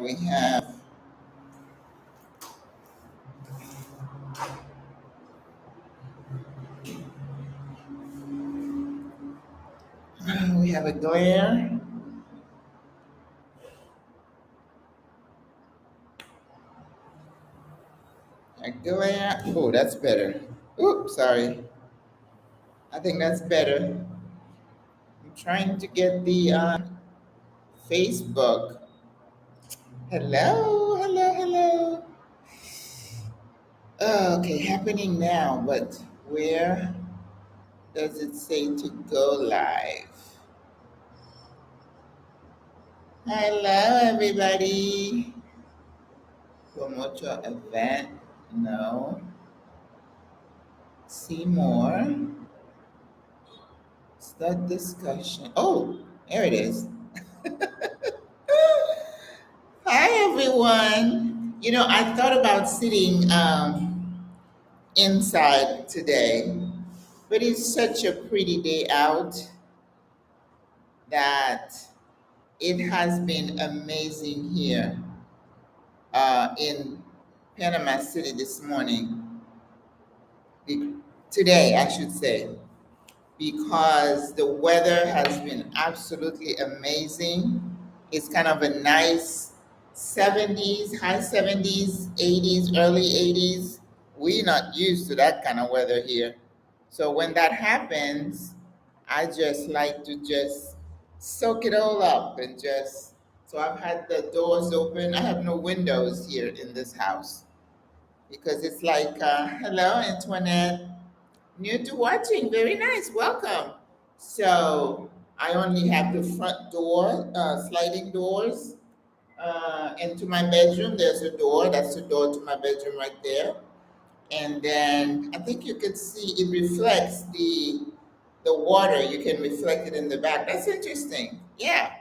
we have a glare. A glare. Oh, that's better. Oops, sorry. I think that's better. I'm trying to get the Facebook. Hello, hello, hello. Okay, happening now, but where does it say to go live? Hello, everybody. Promote your event. No. See more. Start discussion. Oh, there it is. Hi, everyone. I thought about sitting inside today, but it's such a pretty day out that it has been amazing here in Panama City this morning. Today, I should say, because the weather has been absolutely amazing. It's kind of a nice 70s, high 70s, 80s, early 80s. We're not used to that kind of weather here. So when that happens, I just like to just soak it all up and just. So I've had the doors open. I have no windows here in this house because it's like, hello, Antoinette. New to watching, very nice, welcome. So I only have the front door, sliding doors, into my bedroom. There's a door, that's the door to my bedroom right there. And then I think you could see it reflects the water. You can reflect it in the back. That's interesting. Yeah.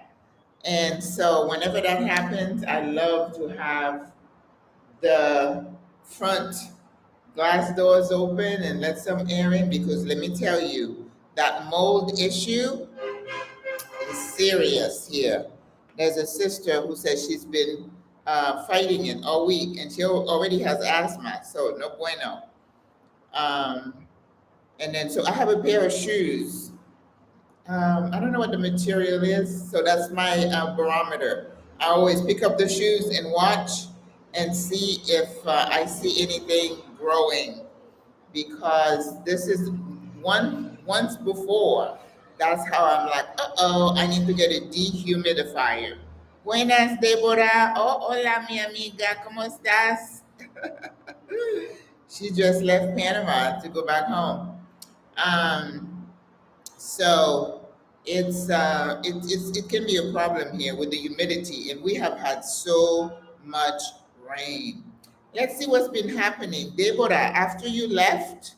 And so whenever that happens, I love to have the front glass doors open and let some air in because let me tell you, that mold issue is serious here. There's a sister who says she's been fighting it all week and she already has asthma, so no bueno. Um, and then, so I have a pair of shoes. I don't know what the material is, so that's my barometer. I always pick up the shoes and watch and see if I see anything growing because this is once before. That's how I'm like, I need to get a dehumidifier. Buenas, Deborah. Oh, hola, mi amiga. ¿Cómo estás? She just left Panama to go back home. So it can be a problem here with the humidity, and we have had so much rain. Let's see what's been happening. Deborah, after you left,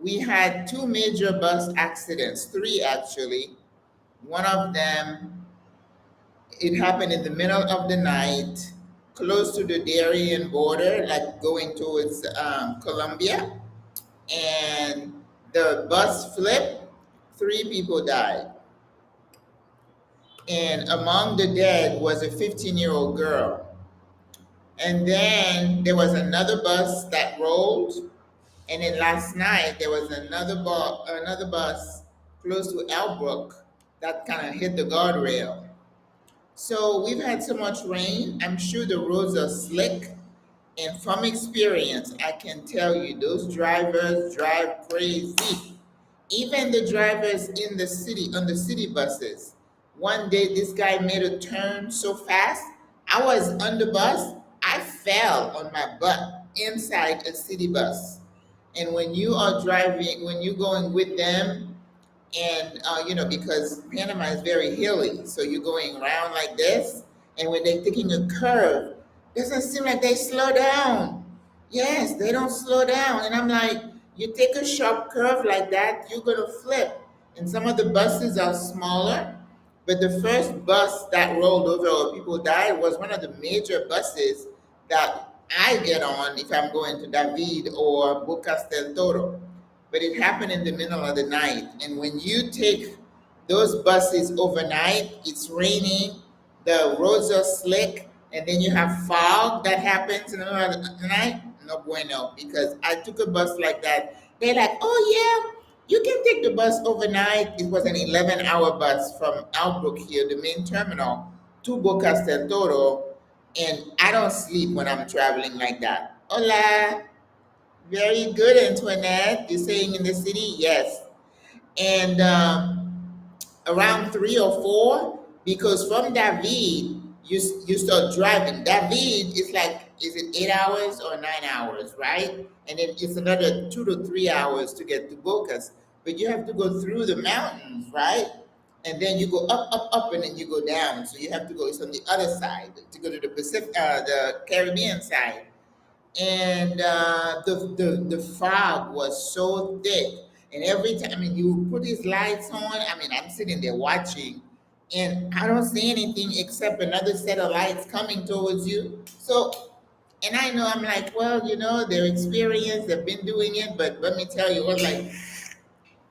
we had two major bus accidents, three actually. One of them, it happened in the middle of the night, close to the Darien border, like going towards Colombia. And the bus flipped, three people died. And among the dead was a 15-year-old girl. And then there was another bus that rolled. And then last night there was another bus close to Elbrook that kind of hit the guardrail. So we've had so much rain. I'm sure the roads are slick. And from experience, I can tell you those drivers drive crazy. Even the drivers in the city, on the city buses. One day, this guy made a turn so fast, I was on the bus, I fell on my butt inside a city bus. And when you are driving, when you're going with them, and because Panama is very hilly, so you're going around like this, and when they're taking a curve, doesn't seem like they slow down. Yes, they don't slow down, and I'm like, you take a sharp curve like that, you're gonna flip. And some of the buses are smaller, but the first bus that rolled over or people died was one of the major buses that I get on if I'm going to David or Bocas del Toro. But it happened in the middle of the night. And when you take those buses overnight, it's raining, the roads are slick, And then you have fog that happens in the middle of the night. No bueno, because I took a bus like that. They're like, oh yeah, you can take the bus overnight. It was an 11-hour bus from Albrook here, the main terminal, to Boca del Toro. And I don't sleep when I'm traveling like that. Hola, very good, Antoinette. You're saying in the city? Yes. And around 3 or 4, because from David you start driving. David is like, is it 8 hours or 9 hours, right? And then it's another 2 to 3 hours to get to Bocas, but you have to go through the mountains, right? And then you go up, up, up, and then you go down. So you have to go. It's on the other side to go to the Pacific, the Caribbean side, and the fog was so thick. And every time, I mean, you put these lights on. I mean, I'm sitting there watching, and I don't see anything except another set of lights coming towards you. So, and I know, I'm like, well, they're experienced, they've been doing it, but let me tell you, it was like,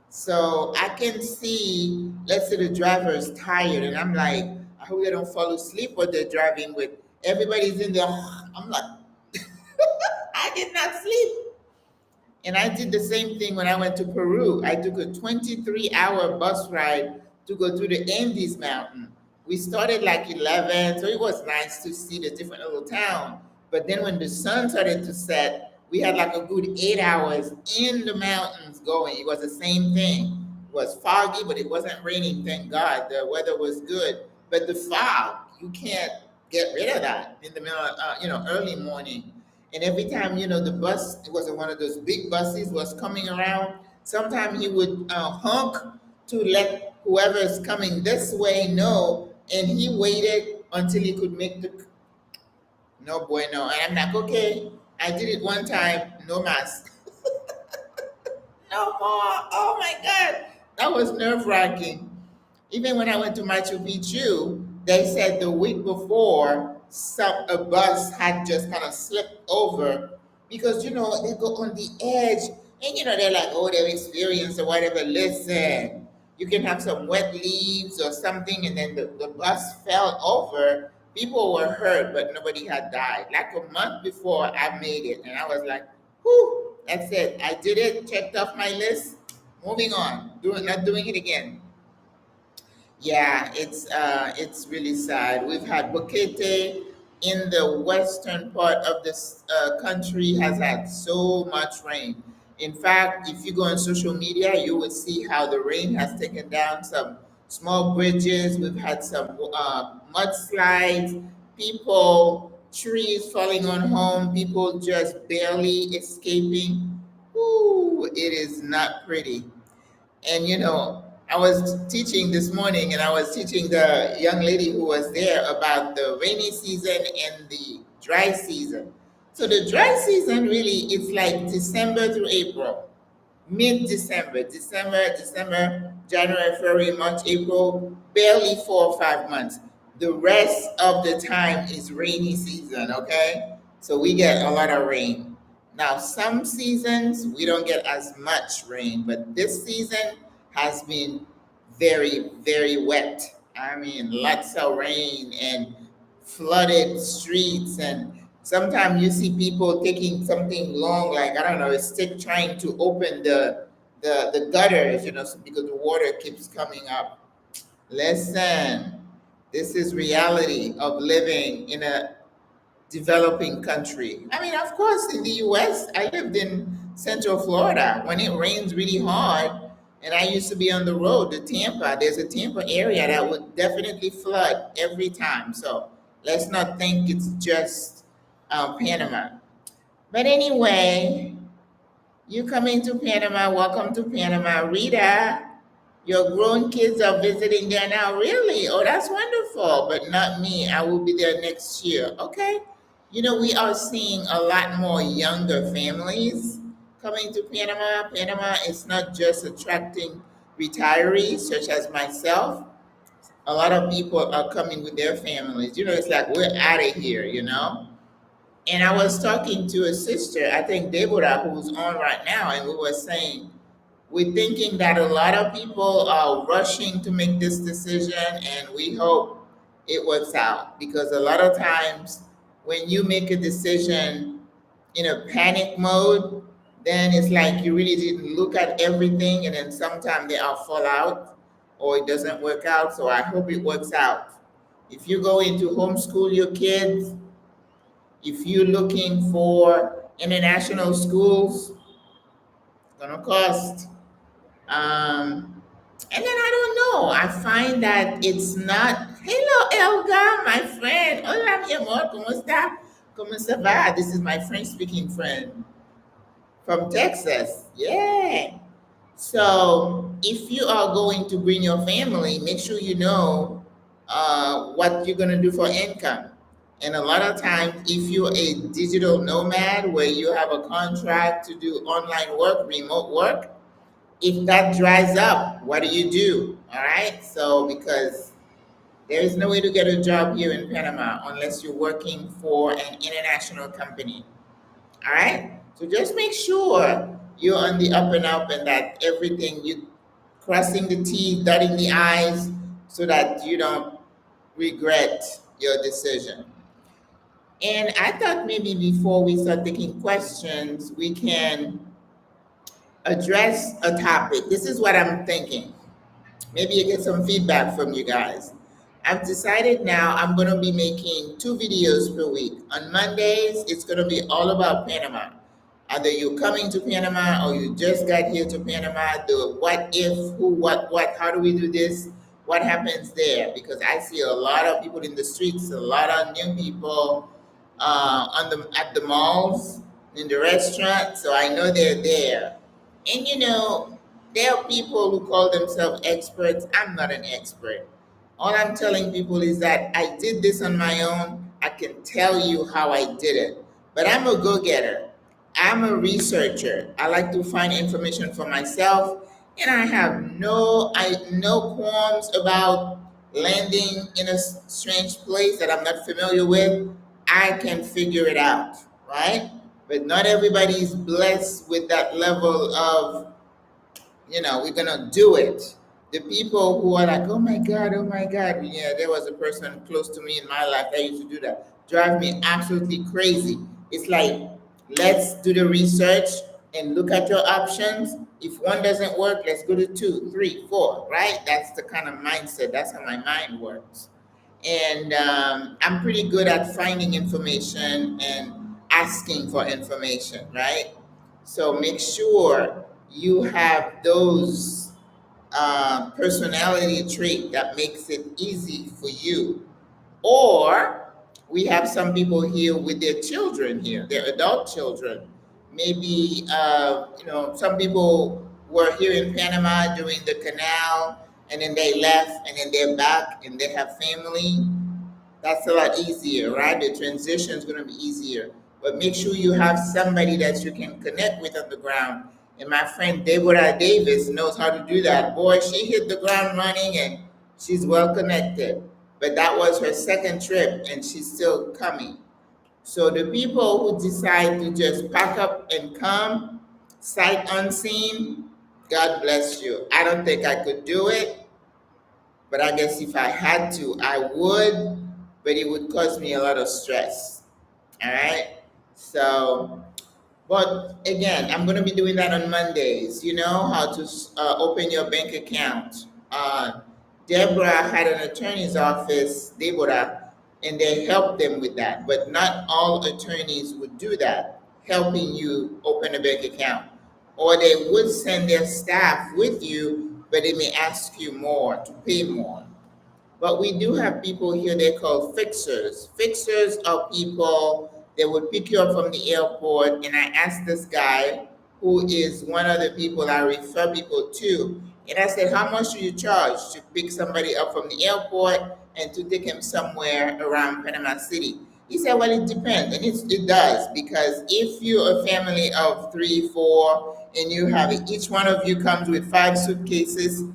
so I can see, let's say the driver is tired, and I'm like, I hope they don't fall asleep what they're driving with. Everybody's in there. I'm like, I did not sleep. And I did the same thing when I went to Peru. I took a 23-hour bus ride to go to the Andes Mountain. We started like 11, so it was nice to see the different little town. But then when the sun started to set, we had like a good 8 hours in the mountains going. It was the same thing. It was foggy, but it wasn't raining, thank God. The weather was good. But the fog, you can't get rid of that in the middle of, early morning. And every time, the bus, it wasn't one of those big buses, was coming around, sometimes he would honk to let whoever is coming this way know. And he waited until he could make the, no bueno. And I'm like, okay, I did it one time, no mask. No more. Oh my God. That was nerve wracking. Even when I went to Machu Picchu, they said the week before, a bus had just kind of slipped over because they go on the edge, and they're like, oh, they've experienced or whatever. Listen, you can have some wet leaves or something, and then the bus fell over. People were hurt, but nobody had died. Like a month before I made it, and I was like, whew, that's it. I did it, checked off my list, moving on, not doing it again. Yeah, it's really sad. We've had Bukete in the western part of this country has had so much rain. In fact, if you go on social media, you will see how the rain has taken down some small bridges. We've had some mudslides, people, trees falling on home, people just barely escaping. Ooh, it is not pretty. And I was teaching this morning, and I was teaching the young lady who was there about the rainy season and the dry season. So the dry season really, it's like December through April, mid-December, December, January, February, March, April, barely 4 or 5 months. The rest of the time is rainy season, okay? So we get a lot of rain. Now, some seasons we don't get as much rain, but this season has been very, very wet. I mean, lots of rain and flooded streets, and sometimes you see people taking something long, like I don't know, a stick, trying to open the gutters, because the water keeps coming up. Listen, this is reality of living in a developing country. I mean, of course, in the US, I lived in Central Florida. When it rains really hard, and I used to be on the road to Tampa, there's a Tampa area that would definitely flood every time. So let's not think it's just Panama. But anyway, you coming to Panama, welcome to Panama. Rita, your grown kids are visiting there now. Really? Oh, that's wonderful. But not me. I will be there next year. Okay. We are seeing a lot more younger families coming to Panama. Panama is not just attracting retirees such as myself. A lot of people are coming with their families. It's like we're out of here. And I was talking to a sister, I think Deborah, who's on right now, and we were saying, we're thinking that a lot of people are rushing to make this decision, and we hope it works out. Because a lot of times when you make a decision in a panic mode, then it's like you really didn't look at everything, and then sometimes they all fall out or it doesn't work out. So I hope it works out. If you go into homeschool your kids, if you're looking for international schools, it's gonna cost. And then I don't know. I find that it's not. Hello, Elga, my friend. Hola, mi amor. ¿Cómo está? ¿Cómo se va? This is my French speaking friend from Texas. Yeah. So if you are going to bring your family, make sure you know what you're going to do for income. And a lot of times, if you're a digital nomad where you have a contract to do online work, remote work, if that dries up, what do you do? All right. So, because there is no way to get a job here in Panama unless you're working for an international company. All right. So just make sure you're on the up and up and that everything you crossing the T's, dotting the I's, so that you don't regret your decision. And I thought maybe before we start taking questions, we can address a topic. This is what I'm thinking. Maybe you get some feedback from you guys. I've decided now I'm going to be making 2 videos per week. On Mondays, it's going to be all about Panama. Either you're coming to Panama or you just got here to Panama, the what if, who, what, how do we do this? What happens there? Because I see a lot of people in the streets, a lot of new people at the malls, in the restaurant, so I know they're there. And there are people who call themselves experts. I'm not an expert. All I'm telling people is that I did this on my own. I can tell you how I did it. But I'm a go-getter. I'm a researcher. I like to find information for myself, and I have no qualms about landing in a strange place that I'm not familiar with. I can figure it out, right? But not everybody is blessed with that level of, we're gonna do it. The people who are like, oh my God, yeah, there was a person close to me in my life that used to do that. Drive me absolutely crazy. It's like, let's do the research and look at your options. If one doesn't work, let's go to 2, 3, 4, right? That's the kind of mindset. That's how my mind works. And I'm pretty good at finding information and asking for information, right? So make sure you have those personality trait that makes it easy for you. Or we have some people here with their children here, their adult children. Maybe some people were here in Panama during the canal, and then they left, and then they're back, and they have family. That's a lot easier, right? The transition is going to be easier. But make sure you have somebody that you can connect with on the ground. And my friend Deborah Davis knows how to do that. Boy, she hit the ground running and she's well connected. But that was her second trip and she's still coming. So the people who decide to just pack up and come, sight unseen, God bless you. I don't think I could do it, but I guess if I had to, I would, but it would cause me a lot of stress. All right? So, but again, I'm going to be doing that on Mondays. You know how to open your bank account. Deborah had an attorney's office, Deborah, and they helped them with that. But not all attorneys would do that, helping you open a bank account. Or they would send their staff with you, but they may ask you more to pay more. But we do have people here they call fixers. Fixers are people that would pick you up from the airport. And I asked this guy, who is one of the people I refer people to, and I said, how much do you charge to pick somebody up from the airport and to take him somewhere around Panama City? He said, well, it depends. And it does, because if you're a family of 3, 4, and you have each one of you comes with 5 suitcases,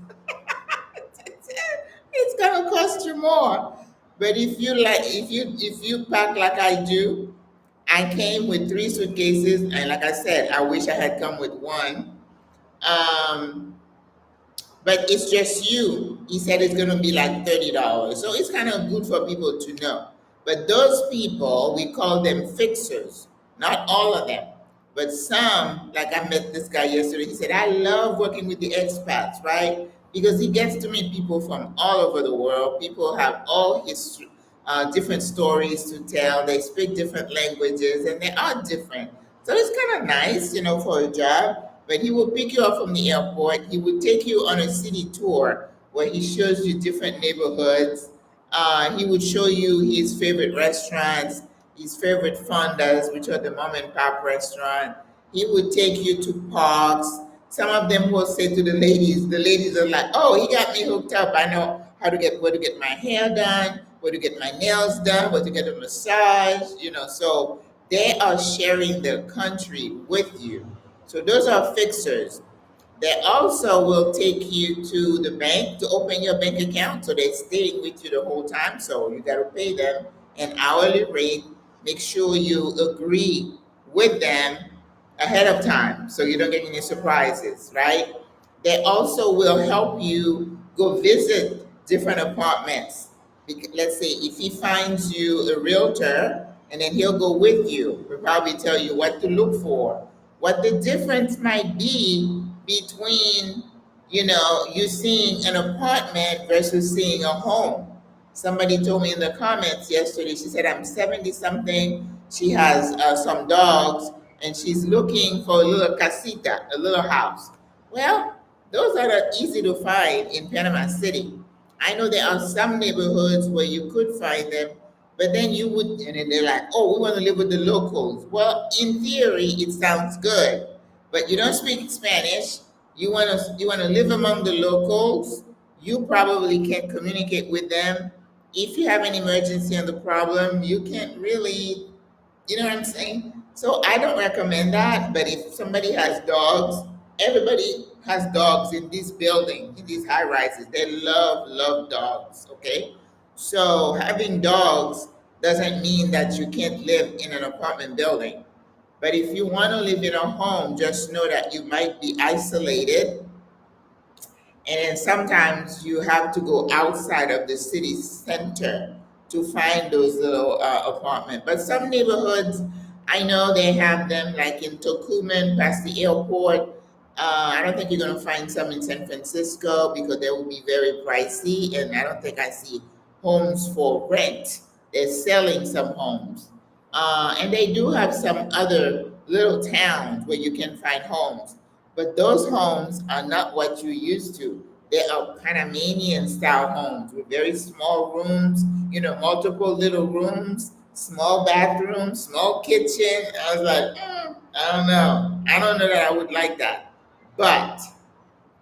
it's gonna cost you more. But if you pack like I do, I came with 3 suitcases, and like I said, I wish I had come with 1. Um, but it's just you. He said it's gonna be like $30. So it's kind of good for people to know. But those people, we call them fixers. Not all of them, but some. Like I met this guy yesterday. He said, "I love working with the expats, right? Because he gets to meet people from all over the world. People have all history, different stories to tell. They speak different languages, and they are different. So it's kind of nice, for a job." But he will pick you up from the airport. He will take you on a city tour where he shows you different neighborhoods. He would show you his favorite restaurants, his favorite fondas, which are the mom and pop restaurant. He would take you to parks. Some of them will say to the ladies, are like, "Oh, he got me hooked up. I know where to get my hair done, where to get my nails done, where to get a massage." So they are sharing their country with you. So those are fixers. They also will take you to the bank to open your bank account. So they're staying with you the whole time. So you got to pay them an hourly rate. Make sure you agree with them ahead of time so you don't get any surprises, right? They also will help you go visit different apartments. Let's say if he finds you a realtor and then he'll go with you, he'll probably tell you what to look for, what the difference might be between, you seeing an apartment versus seeing a home. Somebody told me in the comments yesterday, she said, "I'm 70 something. She has some dogs and she's looking for a little casita, a little house." Well, those are not easy to find in Panama City. I know there are some neighborhoods where you could find them, but then you would, and then they're like, "Oh, we want to live with the locals." Well, in theory, it sounds good, but you don't speak Spanish. You want to live among the locals. You probably can't communicate with them. If you have an emergency on the problem, you can't really, you know what I'm saying? So I don't recommend that. But if somebody has dogs, everybody has dogs in this building, in these high rises. They love dogs. Okay. So having dogs doesn't mean that you can't live in an apartment building. But if you want to live in a home, just know that you might be isolated, and then sometimes you have to go outside of the city center to find those little apartments. But some neighborhoods, I know they have them, like in Tocumen, past the airport. I don't think you're going to find some in San Francisco because they will be very pricey. And I don't think I see homes for rent. They're selling some homes. And they do have some other little towns where you can find homes. But those homes are not what you're used to. They are Panamanian style homes with very small rooms, multiple little rooms, small bathroom, small kitchen. I was like, I don't know. I don't know that I would like that. But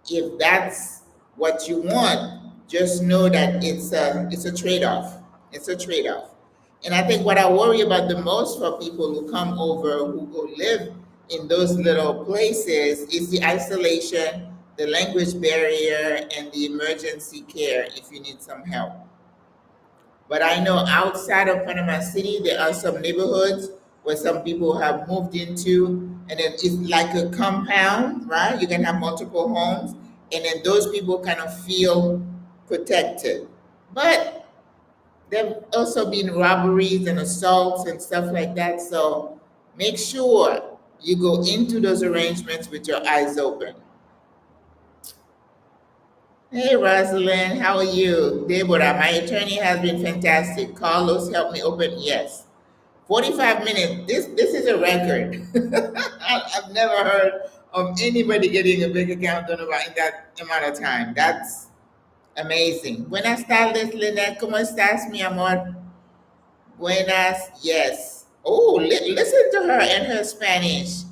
if that's what you want, just know that it's a trade-off. It's a trade-off. And I think what I worry about the most for people who come over who go live in those little places is the isolation, the language barrier, and the emergency care if you need some help. But I know outside of Panama City, there are some neighborhoods where some people have moved into, and then it's like a compound, right? You can have multiple homes, and then those people kind of feel protected. But there've also been robberies and assaults and stuff like that. So make sure you go into those arrangements with your eyes open. Hey, Rosalind, how are you? Deborah, my attorney has been fantastic. Carlos helped me open. Yes. 45 minutes. This is a record. I've never heard of anybody getting a big account done about in that amount of time. That's amazing. Buenas tardes, Lynette. ¿Cómo estás, mi amor? Buenas, yes. Oh, listen to her and her Spanish.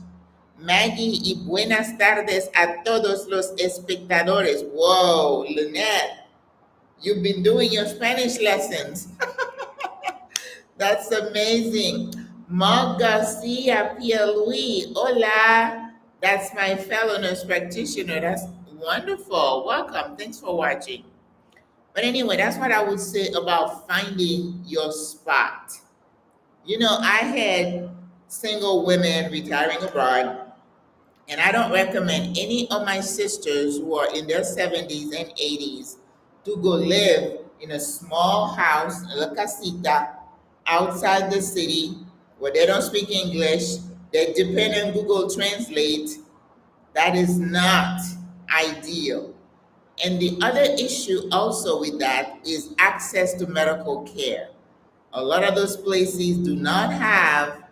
Maggie y buenas tardes a todos los espectadores. Whoa, Lynette, you've been doing your Spanish lessons. That's amazing. Mark Garcia Pierre-Louis, hola. That's my fellow nurse practitioner. That's wonderful. Welcome. Thanks for watching. But anyway, that's what I would say about finding your spot. I had single women retiring abroad, And I don't recommend any of my sisters who are in their 70s and 80s to go live in a small house, a casita, outside the city where they don't speak English. They depend on Google Translate. That is not ideal. And the other issue also with that is access to medical care. A lot of those places do not have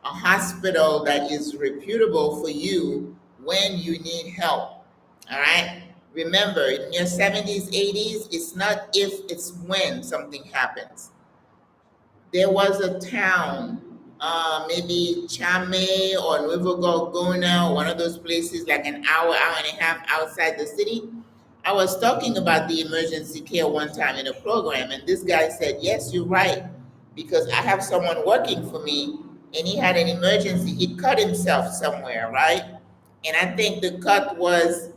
a hospital that is reputable for you when you need help. All right? Remember, in your 70s, 80s, it's not if, it's when something happens. There was a town, maybe Chame or Nuevo Gorgona, or one of those places, like an hour, hour and a half outside the city. I was talking about the emergency care one time in a program, and this guy said, "Yes, you're right, because I have someone working for me, and he had an emergency. He cut himself somewhere, right? And I think the cut was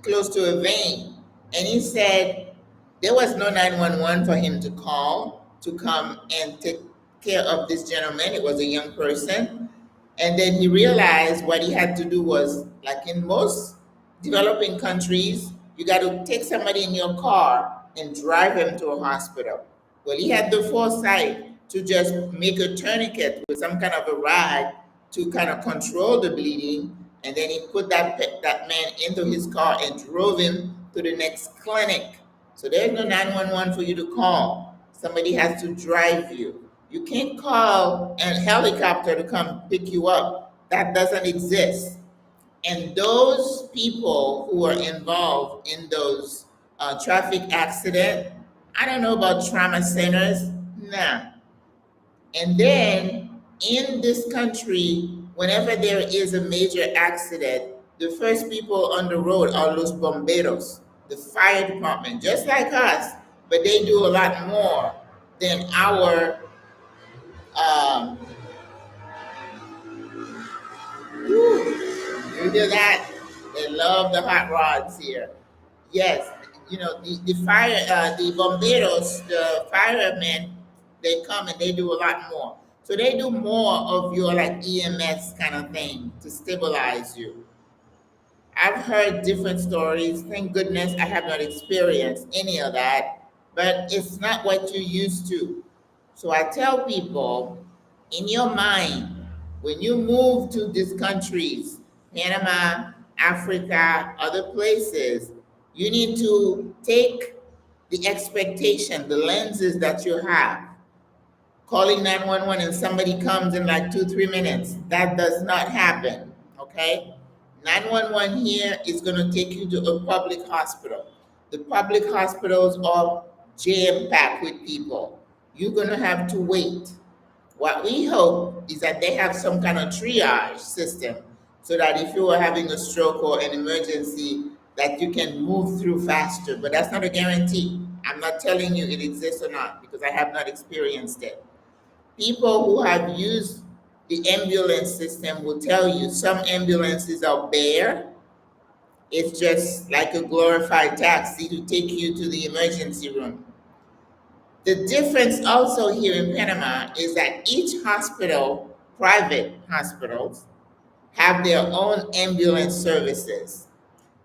close to a vein. And he said there was no 911 for him to call to come and take care of this gentleman. It was a young person. And then he realized what he had to do was, like in most developing countries, you got to take somebody in your car and drive him to a hospital. Well, he had the foresight to just make a tourniquet with some kind of a rag to kind of control the bleeding, and then he put that man into his car and drove him to the next clinic. So there's no 911 for you to call. Somebody has to drive you. You can't call a helicopter to come pick you up. That doesn't exist. And those people who are involved in those traffic accident, I don't know about trauma centers. Nah. And then in this country, whenever there is a major accident, the first people on the road are los bomberos, the fire department, just like us, but they do a lot more than our. Um, you hear that? They love the hot rods here. Yes, you know the fire, the bomberos, the firemen, they come and they do a lot more. So they do more of your like EMS kind of thing to stabilize you. I've heard different stories. Thank goodness I have not experienced any of that, but it's not what you're used to. So I tell people, in your mind, when you move to these countries, Panama, Africa, other places, you need to take the expectation, the lenses that you have. Calling 911 and somebody comes in like 2, 3 minutes. That does not happen. Okay? 911 here is going to take you to a public hospital. The public hospitals are jam packed with people. You're going to have to wait. What we hope is that they have some kind of triage system so that if you are having a stroke or an emergency, that you can move through faster. But that's not a guarantee. I'm not telling you it exists or not because I have not experienced it. People who have used the ambulance system will tell you some ambulances are bare. It's just like a glorified taxi to take you to the emergency room. The difference also here in Panama is that each hospital, private hospitals, have their own ambulance services.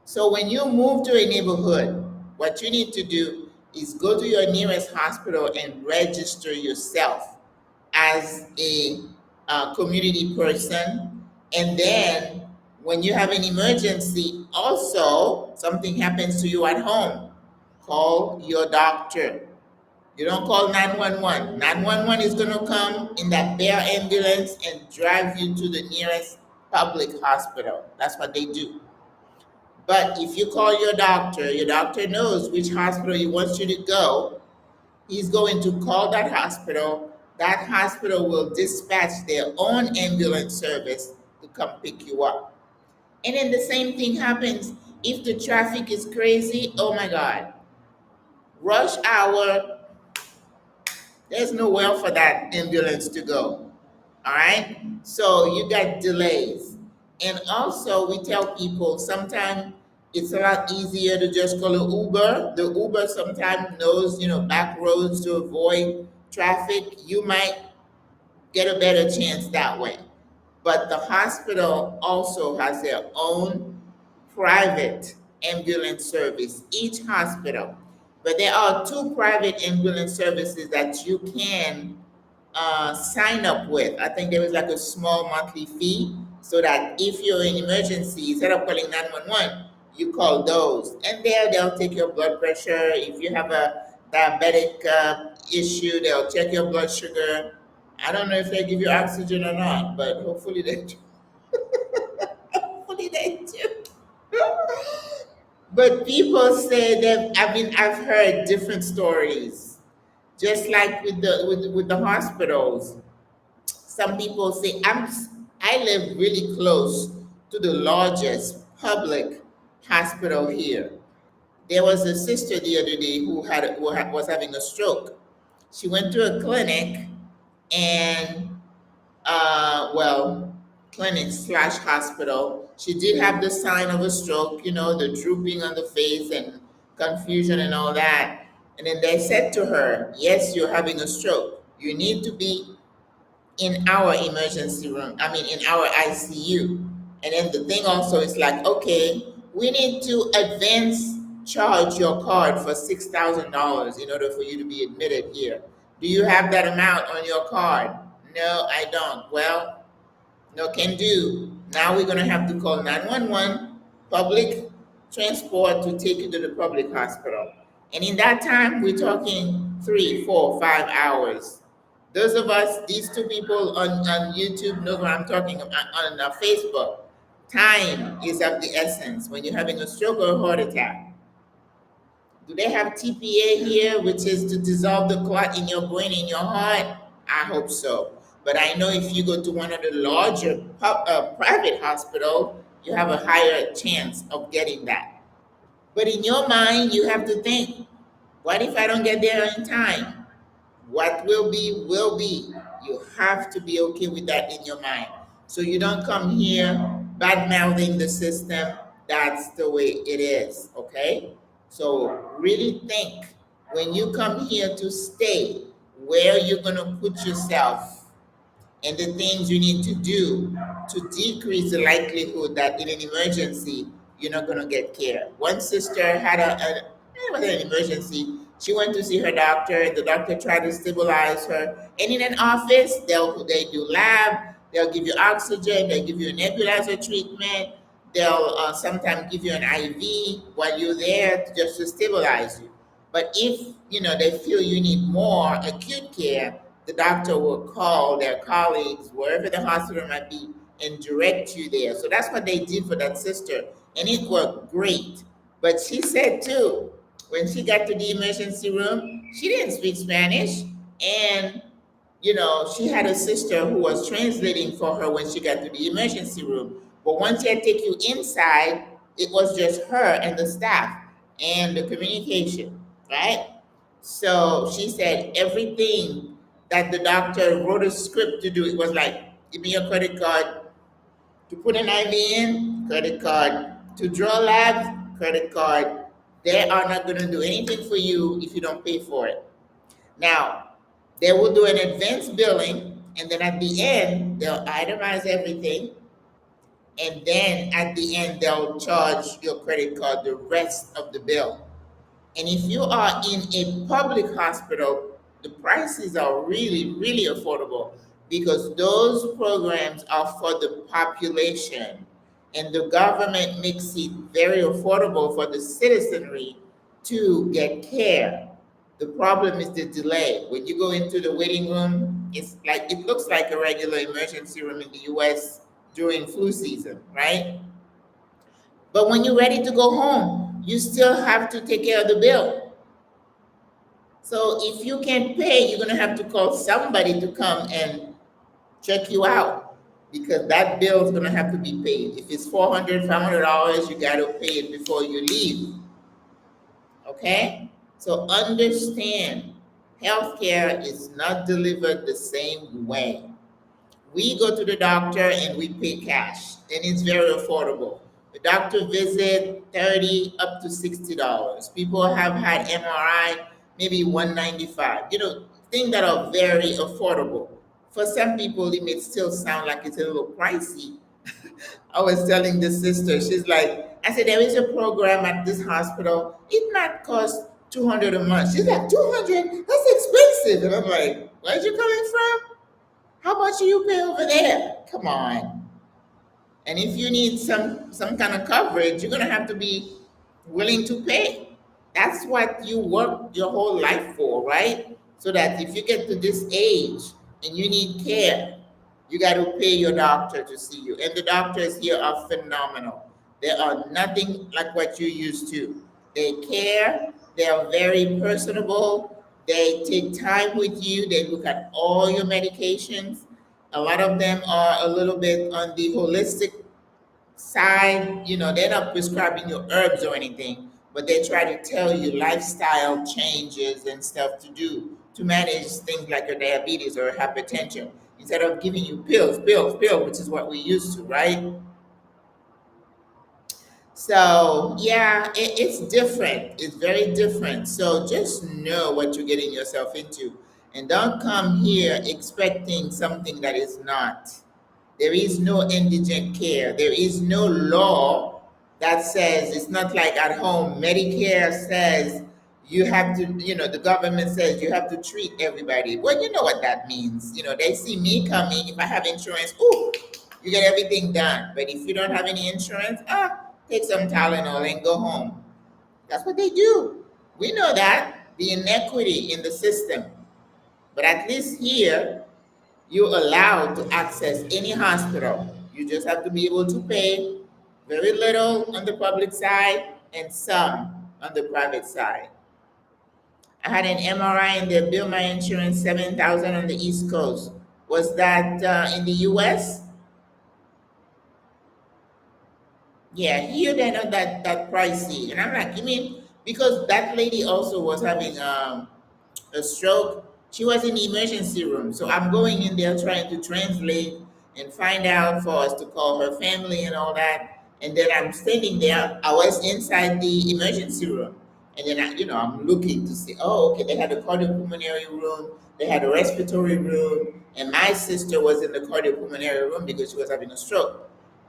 So when you move to a neighborhood, what you need to do is go to your nearest hospital and register yourself as a community person. And then when you have an emergency, also something happens to you at home, call your doctor. You don't call 911. 911 is going to come in that bare ambulance and drive you to the nearest public hospital. That's what they do. But if you call your doctor knows which hospital he wants you to go. He's going to call that hospital. That hospital will dispatch their own ambulance service to come pick you up. And then the same thing happens if the traffic is crazy. Oh my God. Rush hour, there's nowhere for that ambulance to go. All right? So you got delays. And also, we tell people sometimes it's a lot easier to just call an Uber. The Uber sometimes knows, back roads to avoid traffic. You might get a better chance that way. but the hospital also has their own private ambulance service, each hospital. But there are two private ambulance services that you can sign up with. I think there is like a small monthly fee so that if you're in emergency, instead of calling 911, you call those. And there they'll take your blood pressure. If you have a diabetic issue, they'll check your blood sugar. I don't know if they give you oxygen or not, but hopefully they do. Hopefully they do. But people say that I've heard different stories. Just like with the hospitals. Some people say I live really close to the largest public hospital here. There was a sister the other day was having a stroke. She went to a clinic and well, clinic slash hospital. She did have the sign of a stroke, the drooping on the face and confusion and all that. And then they said to her, yes, you're having a stroke. You need to be in our emergency room, I mean, in our ICU. And then the thing also is like, okay, we need to advance charge your card for $6,000 in order for you to be admitted here. Do you have that amount on your card? No, I don't. Well, no can do. Now we're gonna have to call 911, public transport to take you to the public hospital. And in that time, we're talking 3, 4, 5 hours. Those of us, these two people on YouTube know what I'm talking about on Facebook. Time is of the essence when you're having a stroke or a heart attack. Do they have TPA here, which is to dissolve the clot in your brain, in your heart? I hope so. But I know if you go to one of the larger private hospital, you have a higher chance of getting that. But in your mind, you have to think, what if I don't get there in time? What will be, will be. You have to be okay with that in your mind. So you don't come here bad mouthing the system. That's the way it is, okay? So really think when you come here to stay, where you're going to put yourself and the things you need to do to decrease the likelihood that in an emergency you're not going to get care. One sister had it was an emergency. She went to see her doctor. The doctor tried to stabilize her. And in an office, they do lab. They'll give you oxygen. They'll give you a nebulizer treatment. They'll sometimes give you an IV while you're there just to stabilize you. But if they feel you need more acute care, the doctor will call their colleagues wherever the hospital might be and direct you there. So that's what they did for that sister, and it worked great. But she said too, when she got to the emergency room, she didn't speak Spanish, and she had a sister who was translating for her when she got to the emergency room. But once they take you inside, it was just her and the staff and the communication, right? So she said everything that the doctor wrote a script to do, it was like, give me your credit card to put an IV in, credit card to draw labs, credit card. They are not going to do anything for you if you don't pay for it. Now, they will do an advanced billing, and then at the end, they'll itemize everything, and then at the end, they'll charge your credit card the rest of the bill. And if you are in a public hospital, the prices are really, really affordable because those programs are for the population, and the government makes it very affordable for the citizenry to get care. The problem is the delay. When you go into the waiting room, it looks like a regular emergency room in the US during flu season, right? But when you're ready to go home, you still have to take care of the bill. So if you can't pay, you're gonna have to call somebody to come and check you out because that bill is gonna have to be paid. If it's $400, $500, you gotta pay it before you leave. Okay? So understand, healthcare is not delivered the same way. We go to the doctor and we pay cash, and it's very affordable. The doctor visit $30 up to $60. People have had MRI, maybe $195. Things that are very affordable For some people, it may still sound like it's a little pricey. I was telling this sister, she's like, I said, there is a program at this hospital. It might cost 200 a month. She's like, 200? That's expensive. And I'm like, where's you coming from? How much do you pay over there? Come on. And if you need some kind of coverage, you're gonna have to be willing to pay. That's what you work your whole life for, right? So that if you get to this age and you need care, you got to pay your doctor to see you. And the doctors here are phenomenal. They are nothing like what you used to. They care, they are very personable, they take time with you, they look at all your medications. A lot of them are a little bit on the holistic side, they're not prescribing you herbs or anything, but they try to tell you lifestyle changes and stuff to do to manage things like your diabetes or hypertension instead of giving you pills, which is what we used to, right? So, yeah, it's different. It's very different. So, just know what you're getting yourself into and don't come here expecting something that is not. There is no indigent care. There is no law that says it's not like at home. Medicare says you have to, the government says you have to treat everybody. Well, you know what that means. They see me coming. If I have insurance, ooh, you get everything done. But if you don't have any insurance, take some Tylenol and go home. That's what they do. We know that, the inequity in the system. But at least here, you're allowed to access any hospital. You just have to be able to pay very little on the public side and some on the private side. I had an MRI and they billed my insurance 7,000 on the East Coast. Was that in the US? Yeah, here they're not that pricey. And I'm like, you mean because that lady also was having a stroke. She was in the emergency room. So I'm going in there trying to translate and find out for us to call her family and all that. And then I'm standing there. I was inside the emergency room. And then I'm looking to see, oh, okay, they had a cardiopulmonary room, they had a respiratory room, and my sister was in the cardiopulmonary room because she was having a stroke.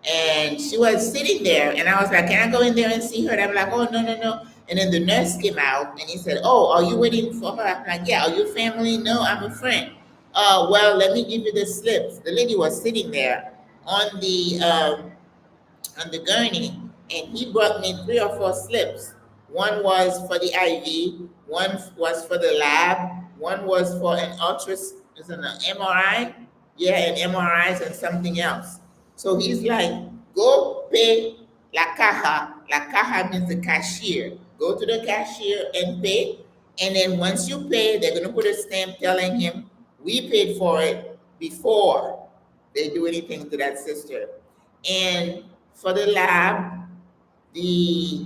And she was sitting there, and I was like, "Can I go in there and see her?" And I'm like, "Oh, no, no, no." And then the nurse came out, and he said, "Oh, are you waiting for her?" I'm like, "Yeah." "Are you family?" "No, I'm a friend." Well, let me give you the slips. The lady was sitting there on the gurney, and he brought me 3 or 4 slips. One was for the IV, one was for the lab, one was for an is an MRI, yeah, an MRIs and something else. So he's like, go pay la caja. La caja means the cashier. Go to the cashier and pay. And then once you pay, they're going to put a stamp telling him, we paid for it before they do anything to that sister. And for the lab, the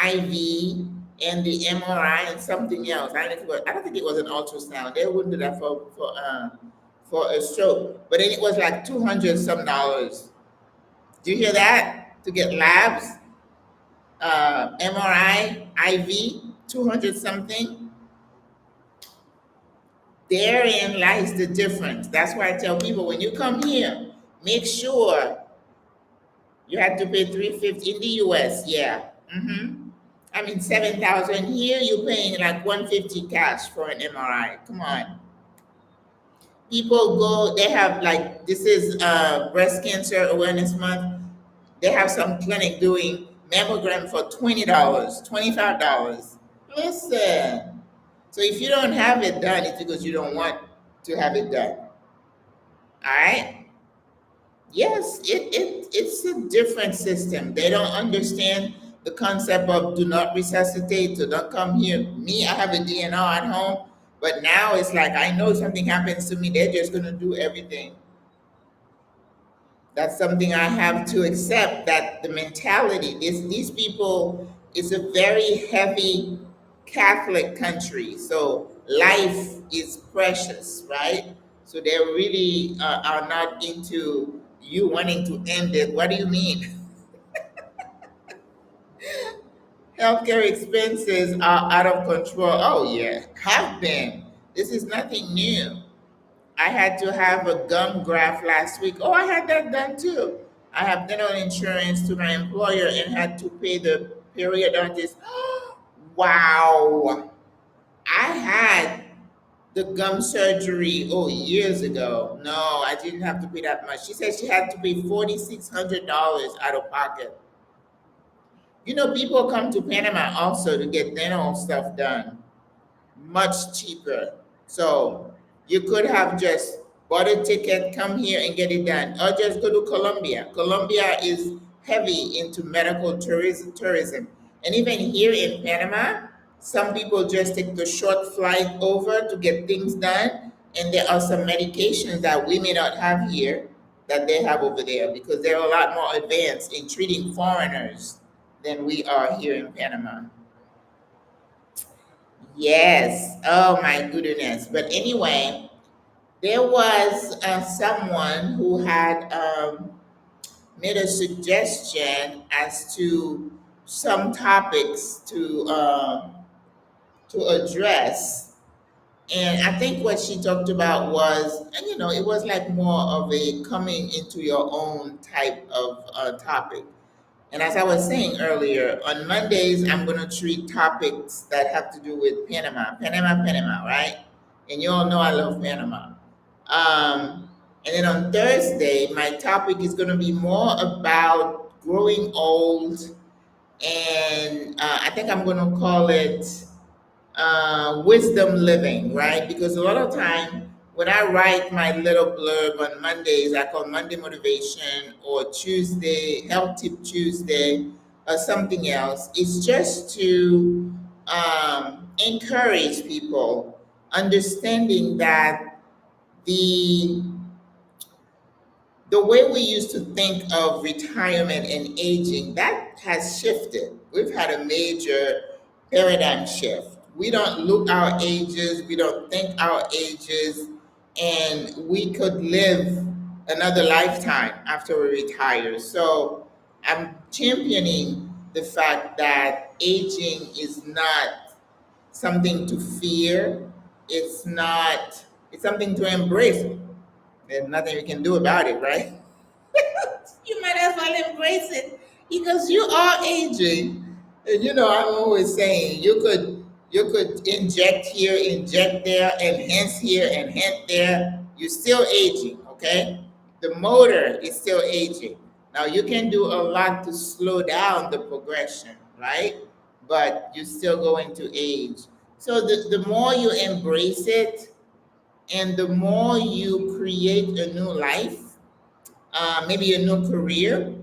IV, and the MRI and something else. I don't think it was an ultrasound. They wouldn't do that for a stroke. But then it was like 200 some dollars. Do you hear that? To get labs, MRI, IV, 200 something. Therein lies the difference. That's why I tell people when you come here, make sure you have to pay 350 in the US. Yeah. I mean 7,000 here. You're paying like 150 cash for an MRI. Come on. People go. They have like this is Breast Cancer Awareness Month. They have some clinic doing mammogram for $20, $25. Listen. So if you don't have it done, it's because you don't want to have it done. All right. Yes, it's a different system. They don't understand the concept of do not resuscitate, so don't come here. Me, I have a DNR at home, but now it's like I know something happens to me, they're just gonna do everything. That's something I have to accept, that the mentality, these people, it's a very heavy Catholic country. So life is precious, right? So they really are not into you wanting to end it. What do you mean? Healthcare expenses are out of control. Oh, yeah, have been. This is nothing new. I had to have a gum graft last week. Oh, I had that done too. I have dental insurance to my employer and had to pay the periodontist. Wow. I had the gum surgery, oh, years ago. No, I didn't have to pay that much. She said she had to pay $4,600 out of pocket. You know, people come to Panama also to get dental stuff done much cheaper. So you could have just bought a ticket, come here and get it done, or just go to Colombia. Colombia is heavy into medical tourism. And even here in Panama, some people just take the short flight over to get things done. And there are some medications that we may not have here that they have over there because they're a lot more advanced in treating foreigners than we are here in Panama. Yes. Oh my goodness. But anyway, there was someone who had made a suggestion as to some topics to address, and I think what she talked about was, and it was like more of a coming into your own type of topic. And as I was saying earlier, on Mondays, I'm going to treat topics that have to do with Panama, right? And you all know I love Panama. And then on Thursday, my topic is going to be more about growing old. And I think I'm going to call it wisdom living, right? Because a lot of time when I write my little blurb on Mondays, I call Monday motivation or Tuesday health tip Tuesday or something else. It's just to encourage people, understanding that the the way we used to think of retirement and aging, that has shifted. We've had a major paradigm shift. We don't look our ages, we don't think our ages, and we could live another lifetime after we retire. So I'm championing the fact that aging is not something to fear. It's not, it's something to embrace. There's nothing we can do about it, right? You might as well embrace it because you are aging. And I'm always saying you could inject here, inject there, enhance here, enhance there. You're still aging, okay? The motor is still aging. Now you can do a lot to slow down the progression, right? But you're still going to age. So the more you embrace it and the more you create a new life, maybe a new career,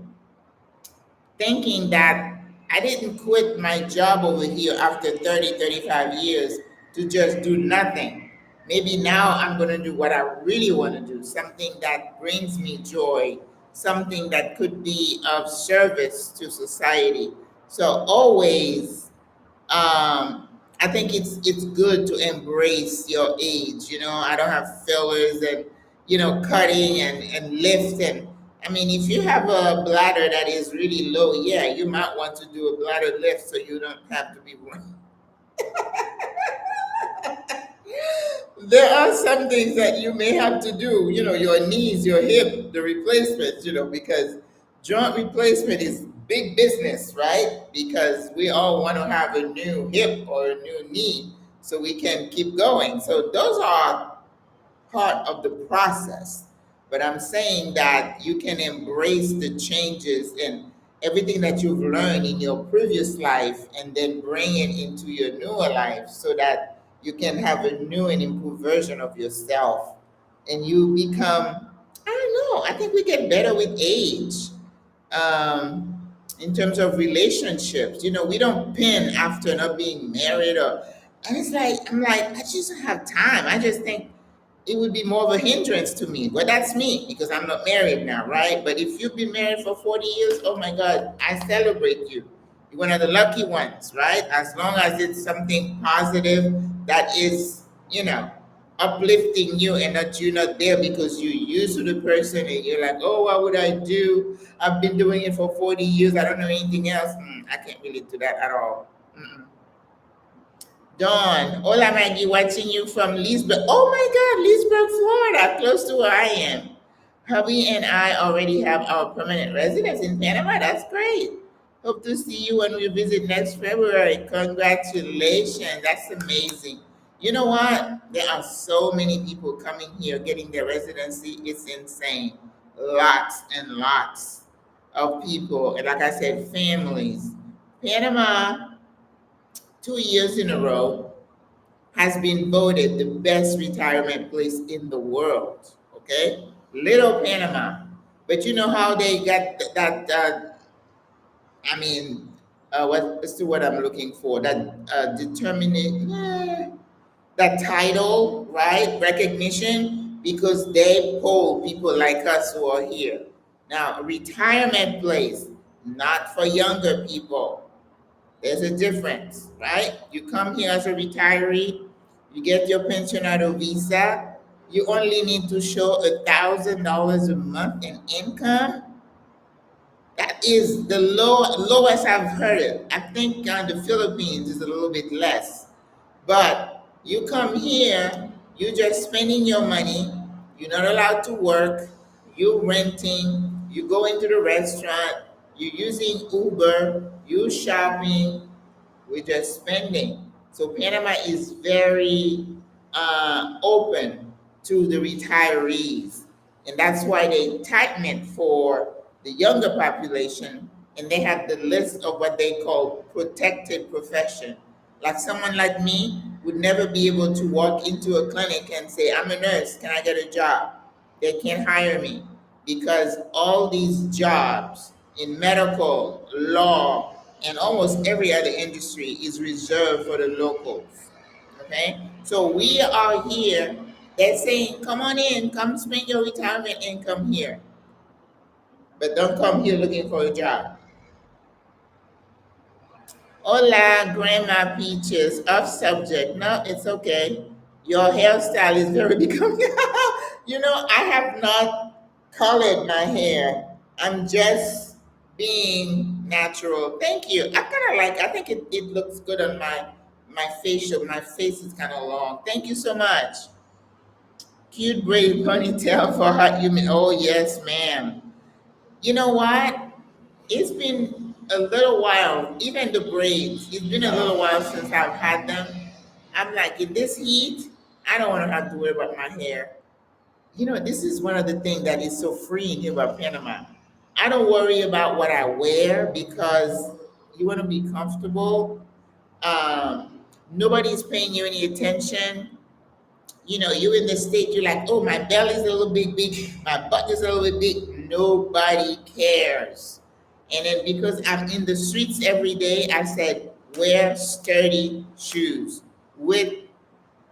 thinking that I didn't quit my job over here after 30, 35 years to just do nothing. Maybe now I'm going to do what I really want to do, something that brings me joy, something that could be of service to society. So always, I think it's good to embrace your age. I don't have fillers and cutting and lift. And I mean, if you have a bladder that is really low, yeah, you might want to do a bladder lift so you don't have to be one. There are some things that you may have to do, your knees, your hip, the replacements, because joint replacement is big business, right? Because we all want to have a new hip or a new knee so we can keep going. So those are part of the process. But I'm saying that you can embrace the changes and everything that you've learned in your previous life and then bring it into your newer life so that you can have a new and improved version of yourself. And you become, I don't know, I think we get better with age. In terms of relationships, we don't pin after not being married and it's like, I'm like, I just don't have time. I just think it would be more of a hindrance to me. But that's me because I'm not married now, right? But if you've been married for 40 years, oh my God, I celebrate you. You're one of the lucky ones, right? As long as it's something positive that is, uplifting you and that you're not there because you're used to the person and you're like, oh, what would I do? I've been doing it for 40 years. I don't know anything else. I can't relate to that at all. Mm-mm. Dawn, hola Maggie, watching you from Leesburg. Oh my God, Leesburg, Florida, close to where I am. Hubby and I already have our permanent residence in Panama. That's great. Hope to see you when we visit next February. Congratulations. That's amazing. You know what? There are so many people coming here getting their residency. It's insane. Lots and lots of people. And like I said, families. Panama, 2 years in a row, has been voted the best retirement place in the world. Okay, Little Panama, but you know how they got that? I mean, what's the word I'm looking for? That determining that title, right? Recognition, because they poll people like us who are here. Now, a retirement place, not for younger people. There's a difference, right? You come here as a retiree, you get your pensionado visa, you only need to show $1,000 a month in income. That is the lowest I've heard it. I think the Philippines is a little bit less. But you come here, you're just spending your money, you're not allowed to work, you're renting, you go into the restaurant, you're using Uber, you're shopping, we're just spending. So Panama is very open to the retirees, and that's why they tighten it for the younger population. And they have the list of what they call protected profession. Like someone like me would never be able to walk into a clinic and say, "I'm a nurse. Can I get a job?" They can't hire me because all these jobs in medical, law, and almost every other industry is reserved for the locals. Okay? So we are here. They're saying, come on in, come spend your retirement income here. But don't come here looking for a job. Hola, Grandma Peaches. Off subject. No, it's okay. Your hairstyle is very becoming. I have not colored my hair. I'm just being natural. Thank you. I think it looks good on my facial. My face is kind of long. Thank you so much. Cute braid ponytail for hot human. Oh, yes, ma'am. You know what? It's been a little while, even the braids, it's been a little while since I've had them. I'm like, in this heat, I don't want to have to worry about my hair. This is one of the things that is so freeing here about Panama. I don't worry about what I wear because you want to be comfortable. Nobody's paying you any attention. You in the state, you're like, oh, my belly's a little bit big, my butt is a little bit big. Nobody cares. And then because I'm in the streets every day, I said, wear sturdy shoes with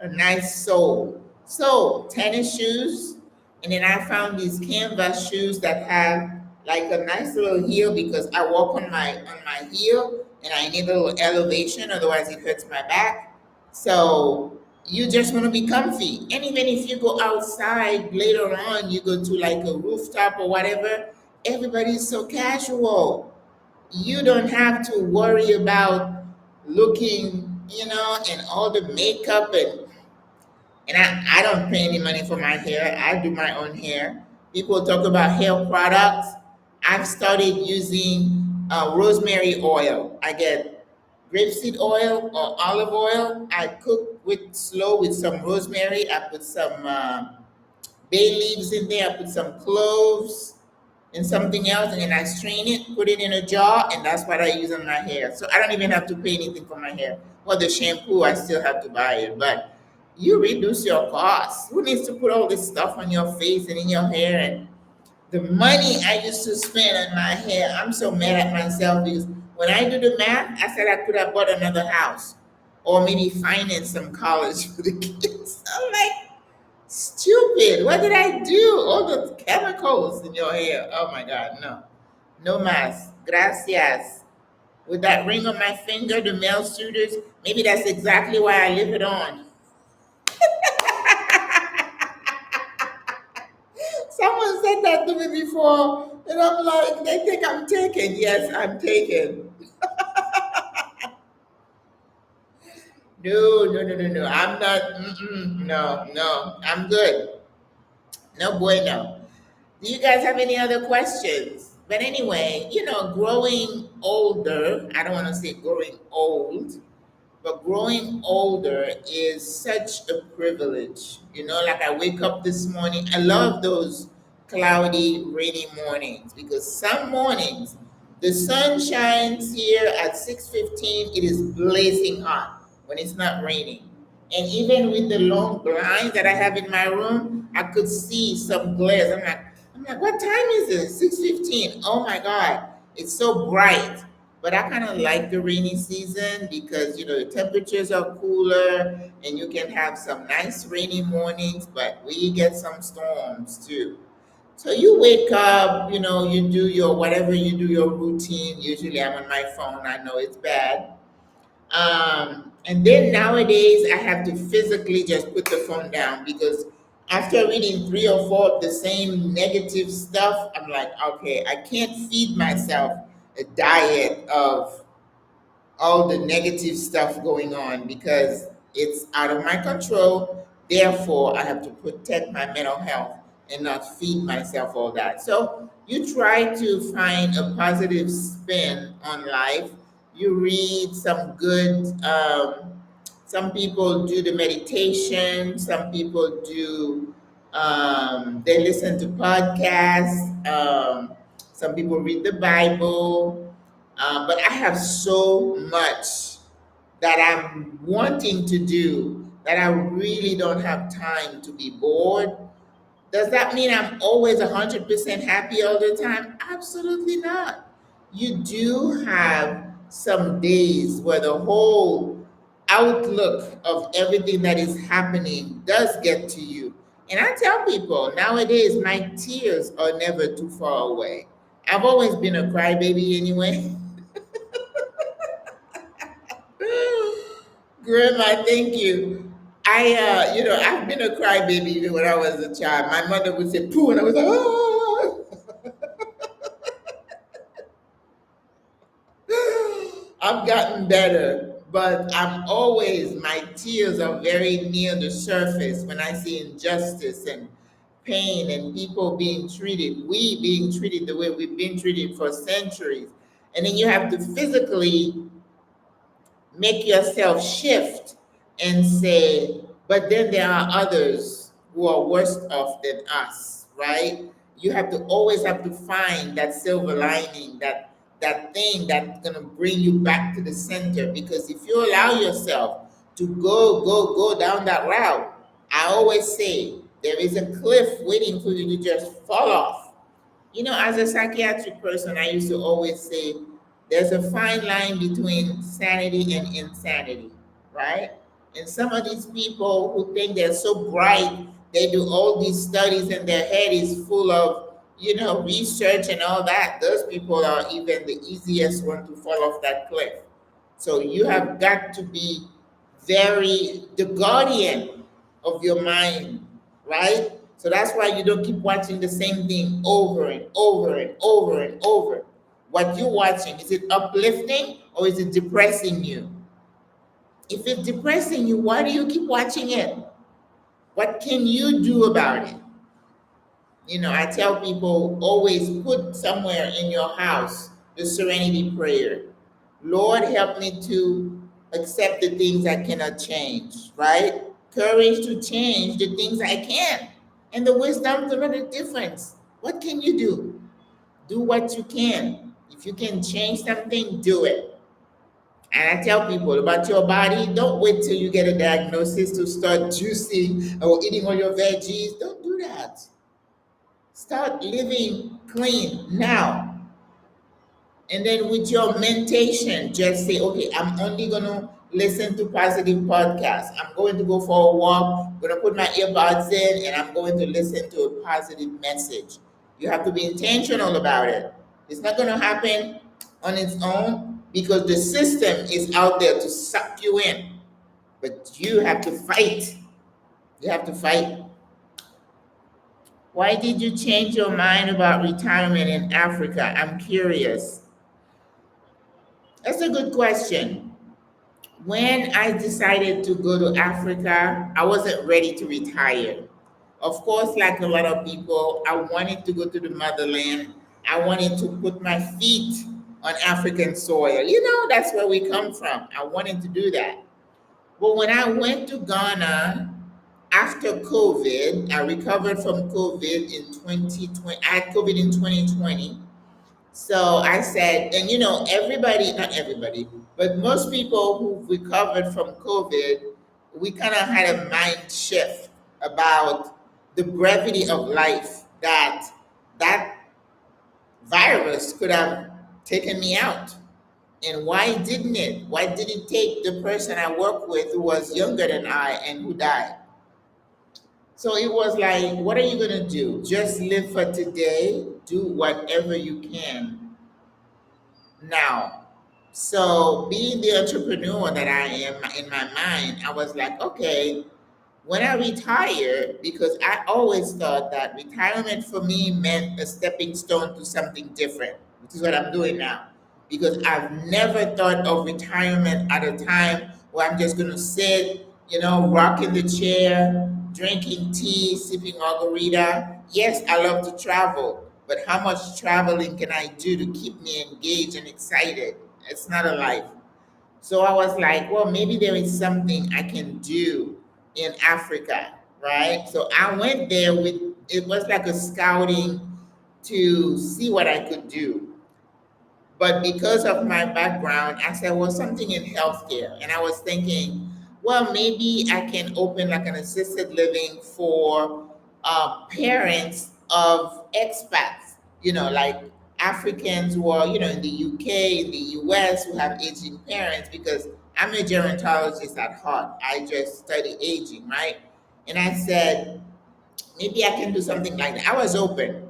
a nice sole. So tennis shoes, and then I found these canvas shoes that have like a nice little heel because I walk on my heel and I need a little elevation, otherwise it hurts my back. So you just want to be comfy. And even if you go outside later on, you go to like a rooftop or whatever, everybody's so casual. You don't have to worry about looking, and all the makeup and I don't pay any money for my hair. I do my own hair. People talk about hair products. I've started using rosemary oil. I get grapeseed oil or olive oil. I cook with slow with some rosemary. I put some bay leaves in there. I put some cloves and something else, and then I strain it, put it in a jar, and that's what I use on my hair. So I don't even have to pay anything for my hair. Well, the shampoo, I still have to buy it, but you reduce your costs. Who needs to put all this stuff on your face and in your hair? And the money I used to spend on my hair, I'm so mad at myself because when I do the math, I said I could have bought another house or maybe finance some college for the kids. I'm like, stupid. What did I do? All the chemicals in your hair. Oh my God, no. No más. Gracias. With that ring on my finger, the male suitors, maybe that's exactly why I leave it on. Someone said that to me before, and I'm like, they think I'm taken. Yes, I'm taken. No, no, no, no, no. I'm not. Mm-mm, no, no. I'm good. No bueno. Do you guys have any other questions? But anyway, growing older, I don't want to say growing old, but growing older is such a privilege. Like I wake up this morning, I love those cloudy, rainy mornings because some mornings the sun shines here at 6:15. It is blazing hot when it's not raining. And even with the long blinds that I have in my room, I could see some glares. I'm like, what time is it? 6:15. Oh my God, it's so bright. But I kind of like the rainy season because the temperatures are cooler and you can have some nice rainy mornings, but we get some storms too. So you wake up, you do your whatever you do your routine. Usually I'm on my phone. I know it's bad. And then nowadays I have to physically just put the phone down because after reading three or four of the same negative stuff, I'm like, okay, I can't feed myself a diet of all the negative stuff going on because it's out of my control. Therefore, I have to protect my mental health and not feed myself all that. So you try to find a positive spin on life. You read some good, some people do the meditation, some people do, they listen to podcasts, some people read the Bible, but I have so much that I'm wanting to do that I really don't have time to be bored. Does that mean I'm always 100% happy all the time? Absolutely not. You do have some days where the whole outlook of everything that is happening does get to you. And I tell people nowadays, my tears are never too far away. I've always been a crybaby anyway. Grandma, thank you. I've been a crybaby even when I was a child. My mother would say poo, and I was like, oh. I've gotten better, but my tears are very near the surface when I see injustice and pain and people being treated, we being treated the way we've been treated for centuries. And then you have to physically make yourself shift and say, but then there are others who are worse off than us, right? You have to always have to find that silver lining, that thing that's gonna bring you back to the center. Because if you allow yourself to go down that route, I always say there is a cliff waiting for you to just fall off. As a psychiatric person, I used to always say there's a fine line between sanity and insanity, right? And some of these people who think they're so bright, they do all these studies and their head is full of, research and all that. Those people are even the easiest one to fall off that cliff. So you have got to be the guardian of your mind, right? So that's why you don't keep watching the same thing over and over and over and over. What you're watching, is it uplifting or is it depressing you? If it's depressing you, why do you keep watching it? What can you do about it? I tell people always put somewhere in your house the serenity prayer. Lord, help me to accept the things I cannot change, right? Courage to change the things I can, and the wisdom to know the difference. What can you do? Do what you can. If you can change something, do it. And I tell people about your body, don't wait till you get a diagnosis to start juicing or eating all your veggies. Don't do that. Start living clean now. And then with your mentation, just say, okay, I'm only going to listen to positive podcasts. I'm going to go for a walk, I'm going to put my earbuds in, and I'm going to listen to a positive message. You have to be intentional about it. It's not going to happen on its own because the system is out there to suck you in. But you have to fight. You have to fight. Why did you change your mind about retirement in Africa? I'm curious. That's a good question. When I decided to go to Africa, I wasn't ready to retire. Of course, like a lot of people, I wanted to go to the motherland. I wanted to put my feet on African soil. That's where we come from. I wanted to do that. But when I went to Ghana after COVID, I recovered from COVID in 2020. I had COVID in 2020. So I said, and everybody, not everybody, but most people who recovered from COVID, we kind of had a mind shift about the brevity of life, that virus could have taken me out. And why didn't it? Why did it take the person I work with who was younger than I and who died? So it was like, what are you going to do? Just live for today, do whatever you can now. So being the entrepreneur that I am in my mind, I was like, okay, when I retire, because I always thought that retirement for me meant a stepping stone to something different, which is what I'm doing now. Because I've never thought of retirement at a time where I'm just going to sit, rocking the chair, drinking tea, sipping margarita. Yes, I love to travel, but how much traveling can I do to keep me engaged and excited? It's not a life. So I was like, well, maybe there is something I can do in Africa, right? So I went there with, it was like a scouting to see what I could do. But because of my background, I said, well, something in healthcare. And I was thinking, well, maybe I can open like an assisted living for parents of expats, like Africans who are, in the UK, in the US, who have aging parents, because I'm a gerontologist at heart. I just study aging, right? And I said, maybe I can do something like that. I was open.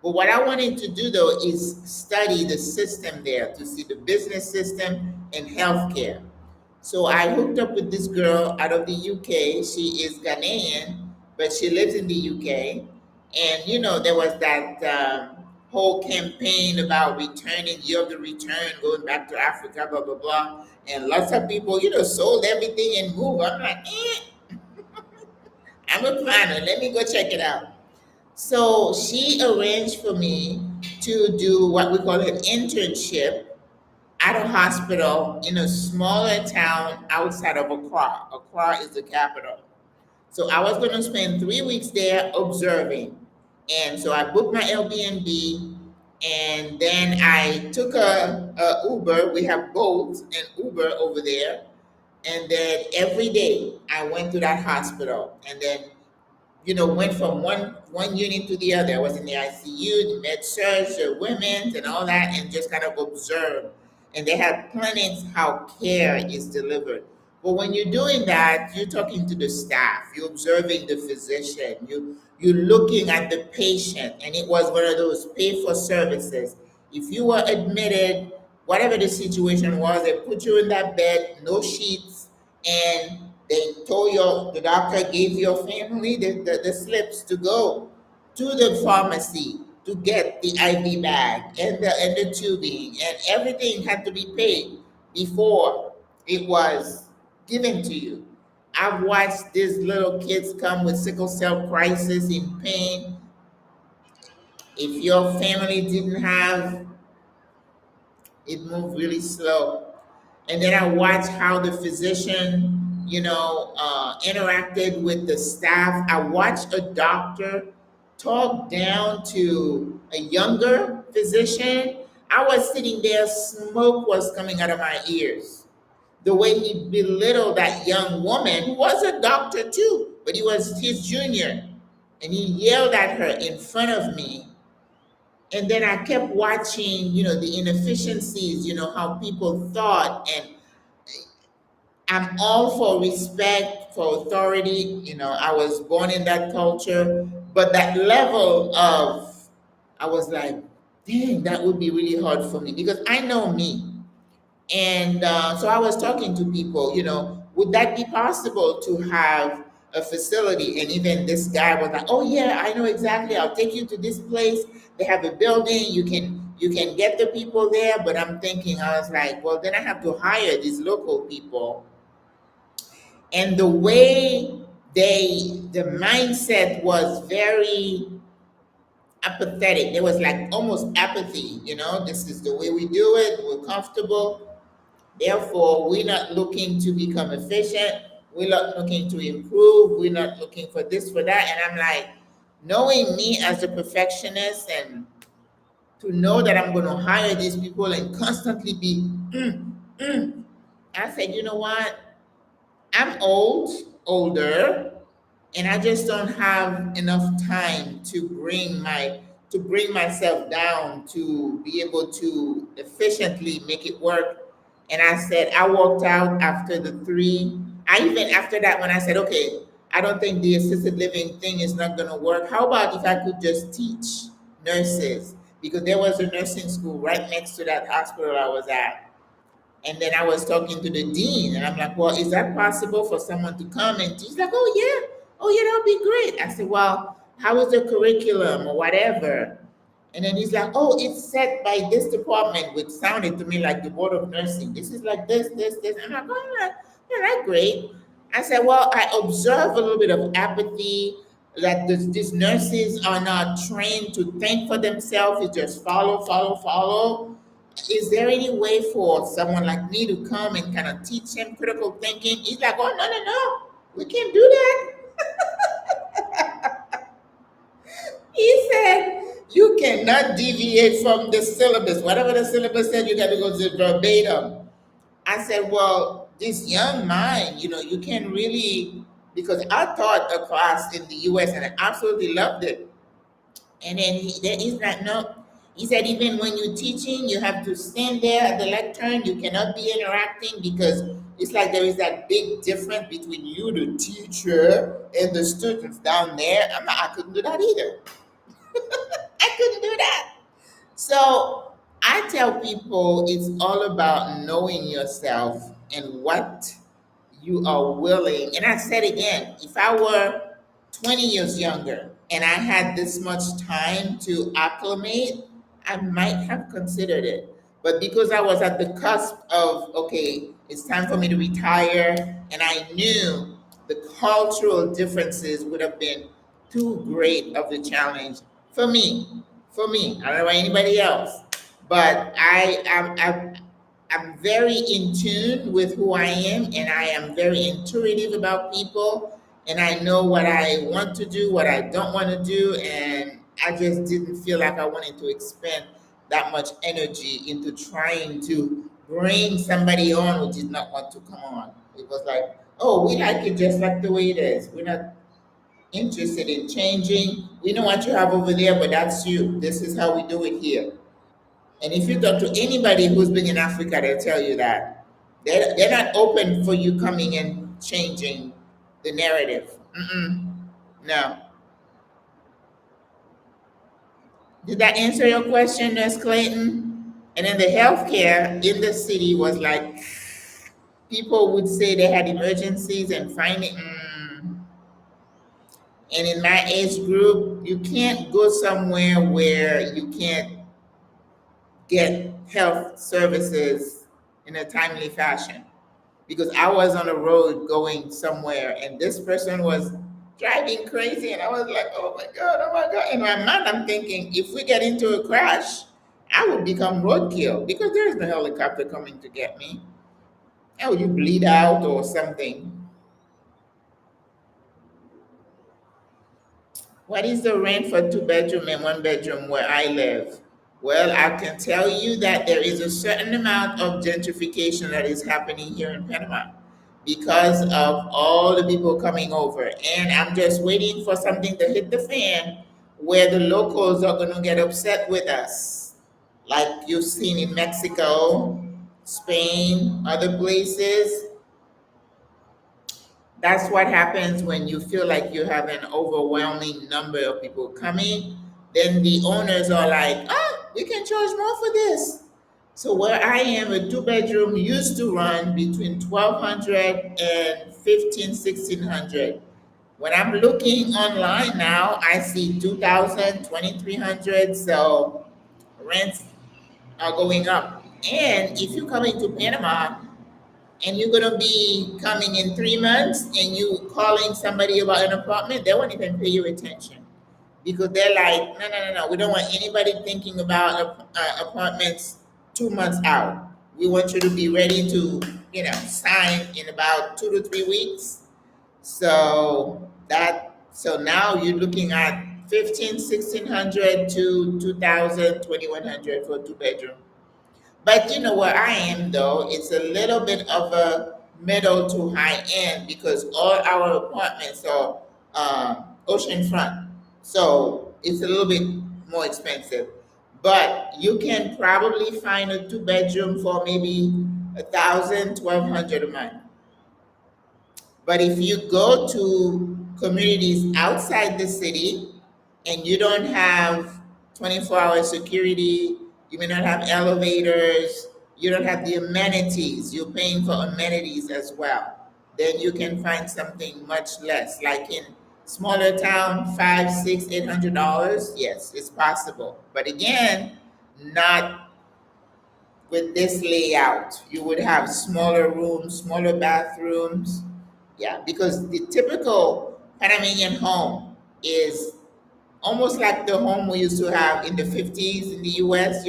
But what I wanted to do though is study the system there to see the business system and healthcare. So I hooked up with this girl out of the UK. She is Ghanaian, but she lives in the UK. And there was that whole campaign about returning, year of the return, going back to Africa, blah, blah, blah. And lots of people, sold everything and moved. I'm like, I'm a planner. Let me go check it out. So she arranged for me to do what we call an internship at a hospital in a smaller town outside of Accra. Accra is the capital. So I was going to spend 3 weeks there observing. And so I booked my Airbnb, and then I took a Uber. We have Bolt and Uber over there. And then every day I went to that hospital, and then went from one unit to the other. I was in the ICU, the med surg, the women's, and all that, and just kind of observed. And they have clinics how care is delivered. But when you're doing that, you're talking to the staff, you're observing the physician, you're looking at the patient, and it was one of those pay for services. If you were admitted, whatever the situation was, they put you in that bed, no sheets, and they told the doctor gave your family the slips to go to the pharmacy to get the IV bag and the tubing, and everything had to be paid before it was given to you. I've watched these little kids come with sickle cell crisis in pain. If your family didn't have, it moved really slow. And then I watched how the physician, interacted with the staff. I watched a doctor talk down to a younger physician. I was sitting there, smoke was coming out of my ears. The way he belittled that young woman, who was a doctor too, but he was his junior. And he yelled at her in front of me. And then I kept watching, the inefficiencies, how people thought. And I'm all for respect, for authority. I was born in that culture. But that level of, I was like, dang, that would be really hard for me because I know me. And so I was talking to people, would that be possible to have a facility? And even this guy was like, oh yeah, I know exactly. I'll take you to this place. They have a building. You can get the people there, but I'm thinking, I was like, well, then I have to hire these local people. And the way the mindset was very apathetic. There was like almost apathy, this is the way we do it, we're comfortable. Therefore, we're not looking to become efficient. We're not looking to improve. We're not looking for this, for that. And I'm like, knowing me as a perfectionist and to know that I'm going to hire these people and constantly be, I said, you know what? I'm older, and I just don't have enough time to bring myself down to be able to efficiently make it work. And I said I walked out after the three. I even after that when I said, okay, I don't think the assisted living thing is not going to work. How about if I could just teach nurses? Because there was a nursing school right next to that hospital I was at. And then I was talking to the dean, and I'm like, well, is that possible for someone to come and teach? He's like, oh yeah, that'll be great. I said, well, how is the curriculum or whatever? And then he's like, oh, it's set by this department, which sounded to me like the board of nursing. This is like this. I'm like, oh, yeah, that's great. I said, well, I observe a little bit of apathy that these nurses are not trained to think for themselves. It's just follow. Is there any way for someone like me to come and kind of teach him critical thinking? He's like, oh, no. We can't do that. He said, you cannot deviate from the syllabus. Whatever the syllabus said, you got to go to verbatim. I said, well, this young mind, you can really, because I taught a class in the US and I absolutely loved it. And then he's like, no. He said, even when you're teaching, you have to stand there at the lectern. You cannot be interacting because it's like there is that big difference between you, the teacher, and the students down there. I couldn't do that either. I couldn't do that. So I tell people it's all about knowing yourself and what you are willing. And I said again, if I were 20 years younger and I had this much time to acclimate, I might have considered it. But because I was at the cusp of, okay, it's time for me to retire, and I knew the cultural differences would have been too great of the challenge for me. For me, I don't know about anybody else, but I'm very in tune with who I am, and I am very intuitive about people, and I know what I want to do, what I don't want to do, and I just didn't feel like I wanted to expend that much energy into trying to bring somebody on who did not want to come on. It was like, oh, we like it just like the way it is. We're not interested in changing. We know what you have over there, but that's you. This is how we do it here. And if you talk to anybody who's been in Africa, they'll tell you that. They're not open for you coming and changing the narrative. No. Did that answer your question, Nurse Clayton? And then the healthcare in the city was like, people would say they had emergencies and finding. And in my age group, you can't go somewhere where you can't get health services in a timely fashion. Because I was on the road going somewhere and this person was driving crazy, and I was like, oh my God. In my mind, I'm thinking, if we get into a crash, I would become roadkill because there is no helicopter coming to get me. How would you bleed out or something? What is the rent for 2 bedroom and 1 bedroom where I live? Well, I can tell you that there is a certain amount of gentrification that is happening here in Panama because of all the people coming over. And I'm just waiting for something to hit the fan where the locals are going to get upset with us, like you've seen in Mexico, Spain, other places. That's what happens when you feel like you have an overwhelming number of people coming. Then the owners are like, we can charge more for this. So where I am, a 2 bedroom used to run between 1,200 and 1,600. When I'm looking online now, I see 2,000, 2,300. So rents are going up. And if you're coming to Panama and you're gonna be coming in 3 months and you calling somebody about an apartment, they won't even pay you attention because they're like, no, no, no, no. We don't want anybody thinking about apartments 2 months out. We want you to be ready to, sign in about 2 to 3 weeks. So now you're looking at 15, 1600 to 2000, 2100 for a two-bedroom. But you know where I am though, it's a little bit of a middle to high end because all our apartments are oceanfront. So it's a little bit more expensive. But you can probably find a two-bedroom for maybe 1,000, 1,200 a month. But if you go to communities outside the city and you don't have 24-hour security, you may not have elevators, you don't have the amenities, you're paying for amenities as well, then you can find something much less. Like in smaller town, five, six, $800. Yes, it's possible. But again, not with this layout. You would have smaller rooms, smaller bathrooms. Yeah, because the typical Panamanian home is almost like the home we used to have in the 50s in the US,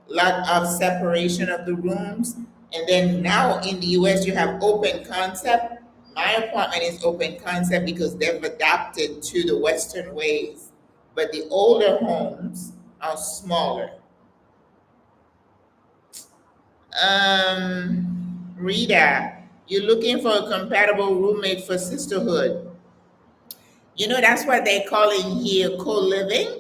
lot of separation of the rooms. And then now in the US, you have open concept. My apartment is open concept because they've adapted to the Western ways. But the older homes are smaller. Rita, you're looking for a compatible roommate for sisterhood. That's what they're calling here co-living.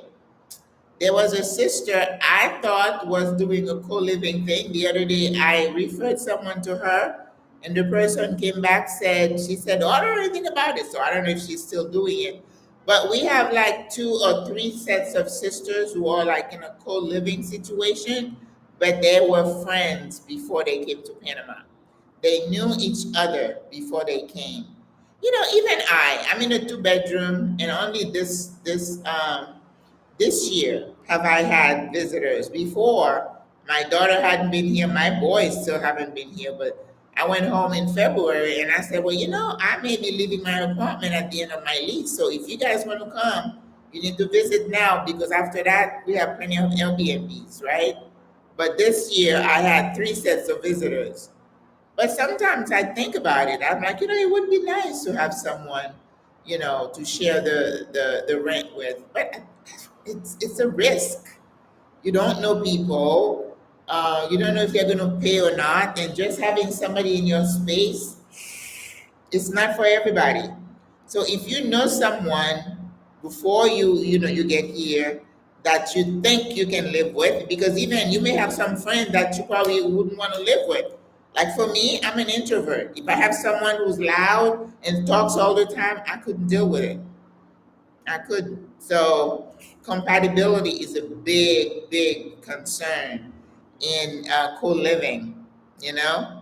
There was a sister I thought was doing a co-living thing. The other day I referred someone to her and the person came back she said, oh, I don't know anything about it. So I don't know if she's still doing it. But we have like 2 or 3 sets of sisters who are like in a co-living situation, but they were friends before they came to Panama. They knew each other before they came. Even I'm in a two-bedroom, and only this year have I had visitors. Before, my daughter hadn't been here, my boys still haven't been here, but I went home in February and I said, well, I may be leaving my apartment at the end of my lease. So if you guys want to come, you need to visit now because after that, we have plenty of Airbnbs, right? But this year, I had 3 sets of visitors. But sometimes I think about it. I'm like, it would be nice to have someone, to share the rent with. But it's a risk. You don't know people. You don't know if they're going to pay or not. And just having somebody in your space, it's not for everybody. So if you know someone before you get here that you think you can live with, because even you may have some friend that you probably wouldn't want to live with. Like for me, I'm an introvert. If I have someone who's loud and talks all the time, I couldn't deal with it. I couldn't. So compatibility is a big, big concern in co-living, you know?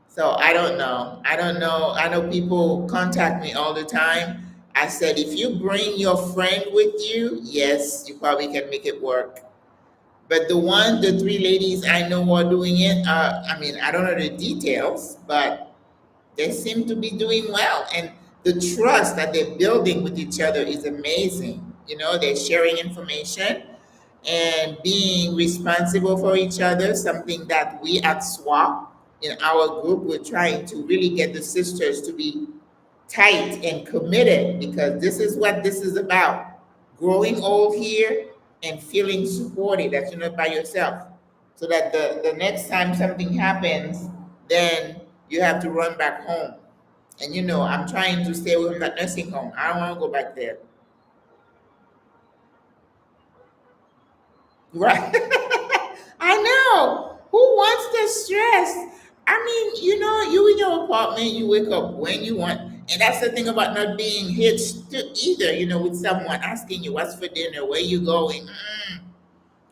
So I don't know. I don't know. I know people contact me all the time. I said, if you bring your friend with you, yes, you probably can make it work. But the 3 ladies I know who are doing it, I don't know the details, but they seem to be doing well. And the trust that they're building with each other is amazing. They're sharing information and being responsible for each other, something that we at SWRA in our group, we're trying to really get the sisters to be tight and committed because this is what this is about. Growing old here and feeling supported that you're not by yourself. So that the next time something happens, then you have to run back home. And I'm trying to stay away from that nursing home. I don't want to go back there. Right. I know. Who wants the stress? You in your apartment, you wake up when you want. And that's the thing about not being hitched to either, with someone asking you what's for dinner, where you going.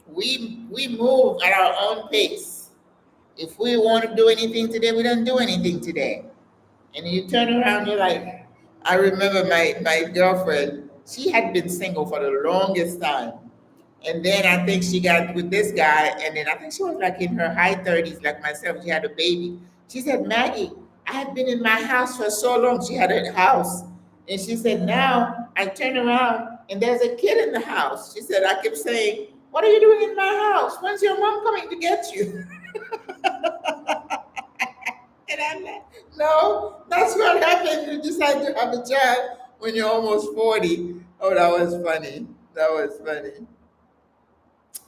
We move at our own pace. If we want to do anything today, we don't do anything today. And you turn around, you're like, I remember my girlfriend, she had been single for the longest time. And then I think she got with this guy, and then I think she was like in her high 30s, like myself. She had a baby. She said, Maggie, I have been in my house for so long. She had a house. And she said, now I turn around and there's a kid in the house. She said, I kept saying, what are you doing in my house? When's your mom coming to get you? And I'm like, no, that's what happened. You decide to have a child when you're almost 40. Oh, that was funny. That was funny.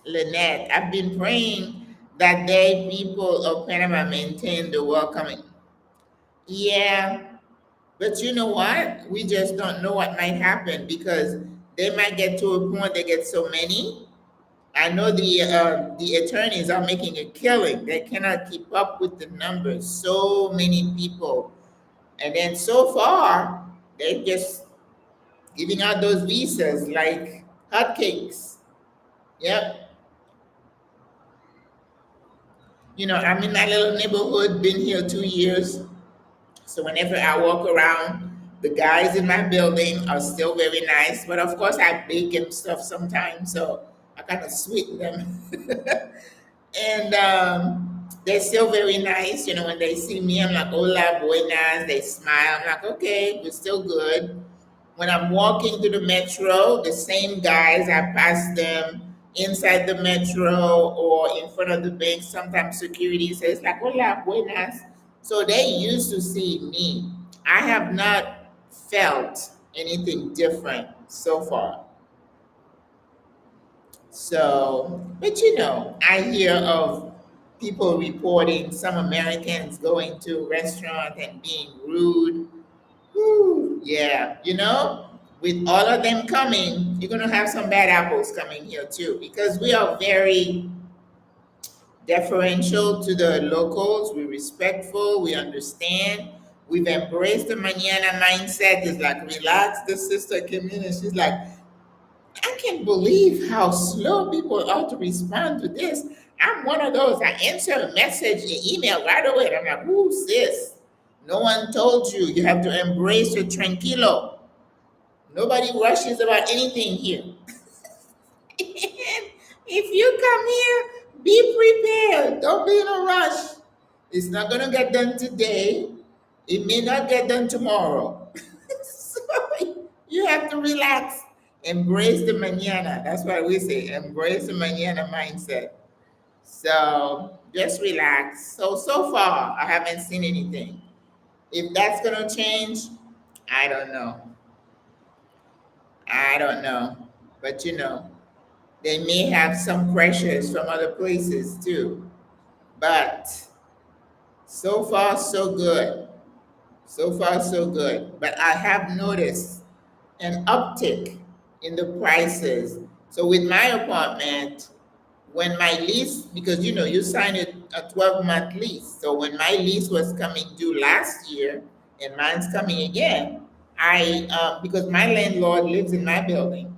Lynette, I've been praying that they people of Panama maintain the welcoming. Yeah, but you know what? We just don't know what might happen because they might get to a point they get so many. I know the attorneys are making a killing. They cannot keep up with the numbers. So many people, and then so far they're just giving out those visas like hotcakes. Yep. I'm in my little neighborhood, been here 2 years. So whenever I walk around, the guys in my building are still very nice. But of course, I bake and stuff sometimes, so I kind of sweeten them. And they're still very nice. When they see me, I'm like, hola, buenas. They smile. I'm like, okay, we're still good. When I'm walking through the metro, the same guys, I pass them inside the metro or in front of the bank. Sometimes security says, like, hola, buenas. So they used to see me. I have not felt anything different so far. So, but I hear of people reporting some Americans going to restaurants and being rude. Whew, yeah, with all of them coming, you're gonna have some bad apples coming here too, because we are very deferential to the locals. We're respectful. We understand. We've embraced the mañana mindset. It's like relax. The sister came in and she's like, I can't believe how slow people are to respond to this. I'm one of those. I answer a message, an email right away. And I'm like, ooh, sis, no one told you. You have to embrace your tranquilo. Nobody rushes about anything here. If you come here, be prepared. Don't be in a rush. It's not going to get done today. It may not get done tomorrow. So you have to relax. Embrace the mañana. That's why we say embrace the mañana mindset. So just relax. So far, I haven't seen anything. If that's going to change, I don't know. I don't know. But they may have some pressures from other places too. But so far, so good. So far, so good. But I have noticed an uptick in the prices. So with my apartment, when my lease, because you sign a 12-month lease. So when my lease was coming due last year, and mine's coming again, because my landlord lives in my building.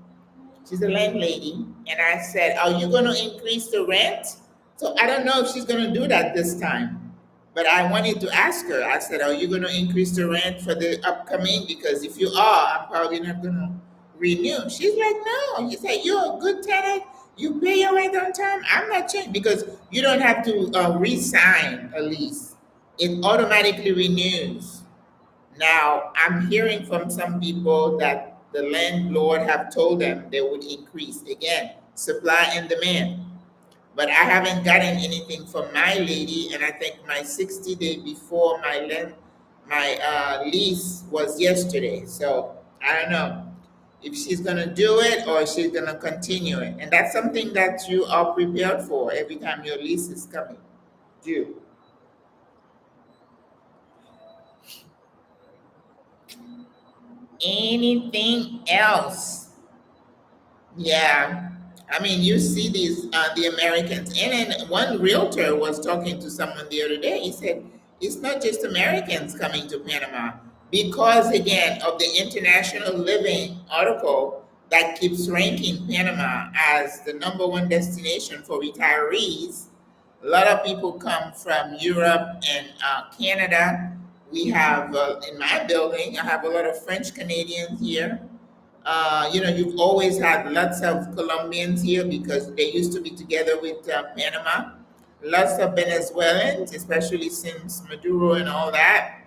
She's a landlady, and I said, "Are you going to increase the rent?" So I don't know if she's going to do that this time, but I wanted to ask her. I said, "Are you going to increase the rent for the upcoming? Because if you are, I'm probably not going to renew." She's like, "No." You say you're a good tenant. You pay your rent on time. I'm not changing because you don't have to re-sign a lease. It automatically renews. Now, I'm hearing from some people that the landlord have told them they would increase again, supply and demand. But I haven't gotten anything from my lady, and I think my 60-day before my lease was yesterday. So I don't know if she's gonna do it or she's gonna continue it, and that's something that you are prepared for every time your lease is coming due. Anything else? Yeah. I mean, you see these the Americans, and then one realtor was talking to someone the other day. He said it's not just Americans coming to Panama because again of the international living article that keeps ranking Panama as the number one destination for retirees. A lot of people come from Europe and Canada. We have in my building, I have a lot of French Canadians here. You've always had lots of Colombians here because they used to be together with Panama. Lots of Venezuelans, especially since Maduro and all that.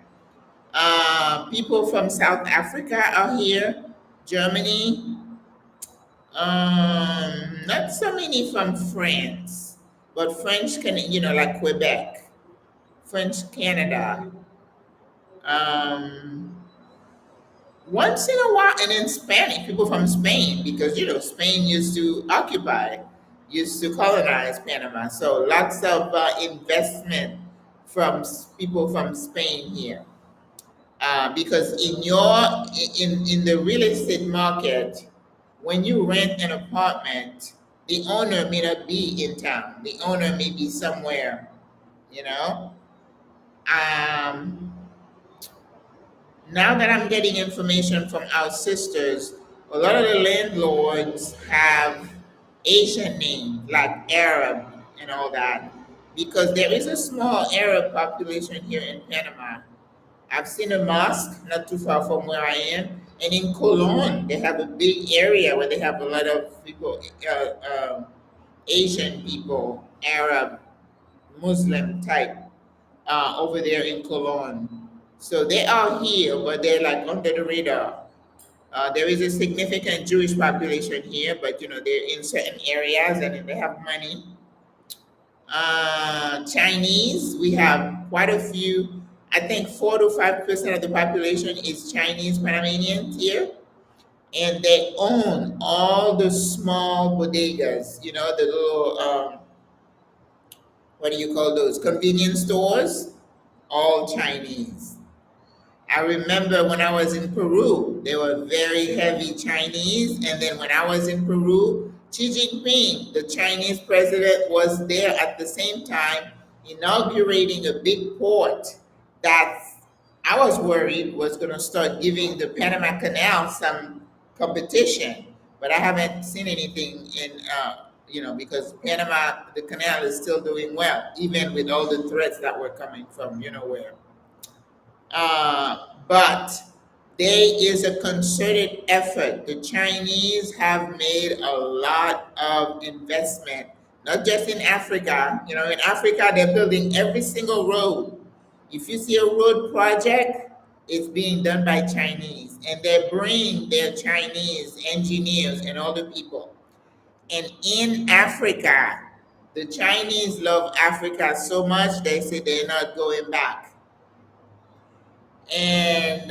People from South Africa are here, Germany. Not so many from France, but French can, like Quebec, French Canada. Um, Once in a while, and then Spanish people from Spain, because Spain used to occupy, used to colonize Panama. So lots of investment from people from Spain here. Because in the real estate market, when you rent an apartment, the owner may not be in town. The owner may be somewhere, you know. Um, Now that I'm getting information from our sisters, a lot of the landlords have Asian names like Arab and all that, because there is a small Arab population here in Panama. I've seen a mosque not too far from where I am, and in Cologne they have a big area where they have a lot of people, Asian people, Arab, Muslim type over there in Cologne. So they are here, but they're like under the radar. There is a significant Jewish population here, but they're in certain areas and they have money. Chinese, we have quite a few. I think 4 to 5% of the population is Chinese Panamanians here, and they own all the small bodegas. The little what do you call those? Convenience stores, all Chinese. I remember when I was in Peru, they were very heavy Chinese. And then when I was in Peru, Xi Jinping, the Chinese president, was there at the same time inaugurating a big port that I was worried was going to start giving the Panama Canal some competition. But I haven't seen anything because Panama, the canal is still doing well, even with all the threats that were coming from where. But there is a concerted effort. The Chinese have made a lot of investment, not just in Africa. In Africa, they're building every single road. If you see a road project, it's being done by Chinese, and they bring their Chinese engineers and all the people. And in Africa, the Chinese love Africa so much they say they're not going back. And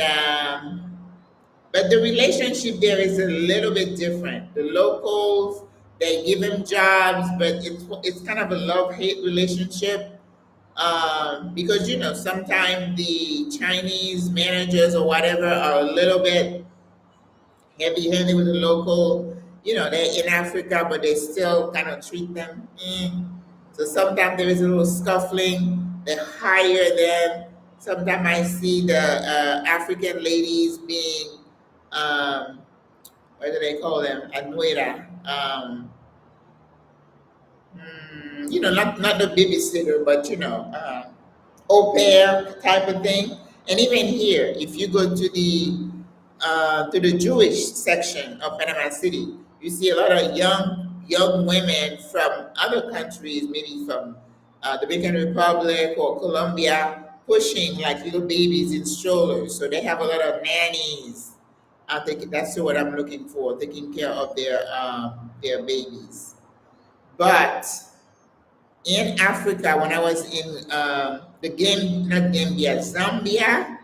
but the relationship there is a little bit different. The locals, they give them jobs, but it's kind of a love-hate relationship, because sometimes the Chinese managers or whatever are a little bit heavy-handed with the local. They're in Africa, but they still kind of treat them. So sometimes there is a little scuffling. They hire them. Sometimes I see the African ladies being, what do they call them? Anuera. Not the babysitter, but au pair type of thing. And even here, if you go to the Jewish section of Panama City, you see a lot of young women from other countries, maybe from the Dominican Republic or Colombia, pushing like little babies in strollers. So they have a lot of nannies. I think that's what I'm looking for, taking care of their babies. But in Africa, when I was in not Gambia, Zambia,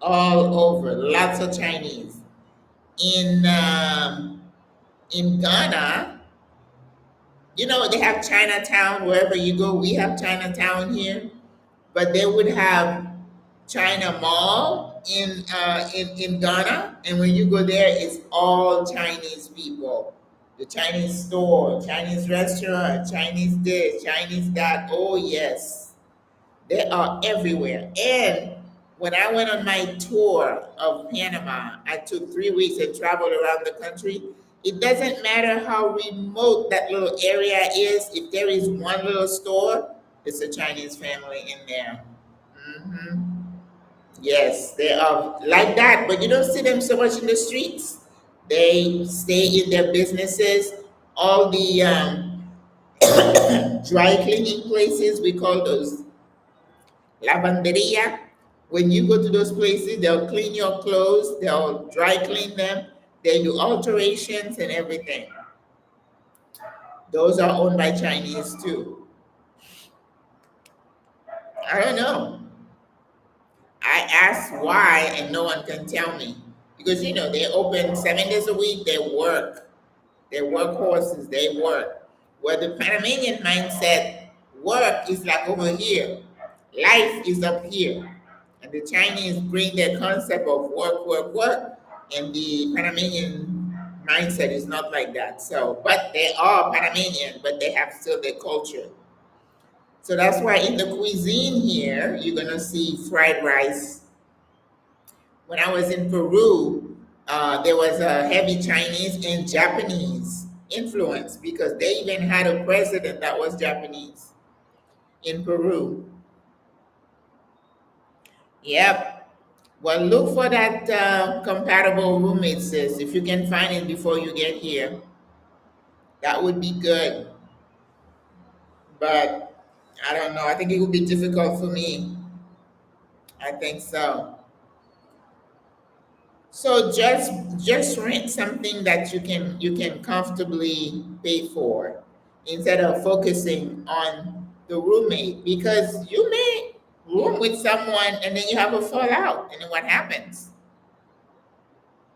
all over, lots of Chinese. In in Ghana, they have Chinatown wherever you go. We have Chinatown here, but they would have China Mall in Ghana, and when you go there, it's all Chinese people. The Chinese store, Chinese restaurant, Chinese this, Chinese that. Oh yes, they are everywhere. And when I went on my tour of Panama, I took 3 weeks and traveled around the country. It doesn't matter how remote that little area is. If there is one little store, it's a Chinese family in there. hmm Yes, they are like that, but you don't see them so much in the streets. They stay in their businesses. All the dry cleaning places, we call those lavanderia. When you go to those places, they'll clean your clothes, they'll dry clean them, they do alterations and everything. Those are owned by Chinese too. I don't know. I asked why, and no one can tell me. Because they open 7 days a week, they work. They work horses, they work. Where the Panamanian mindset, work is like over here, life is up here. And the Chinese bring their concept of work, work, work, and the Panamanian mindset is not like that. So, but they are Panamanian, but they have still their culture. So that's why in the cuisine here, you're gonna see fried rice. When I was in Peru, there was a heavy Chinese and Japanese influence because they even had a president that was Japanese in Peru. Yep. Well, look for that compatible roommate, sis. If you can find it before you get here, that would be good. But I don't know. I think it would be difficult for me. I think so. So just rent something that you can comfortably pay for instead of focusing on the roommate because you may room with someone and then you have a fallout and then what happens?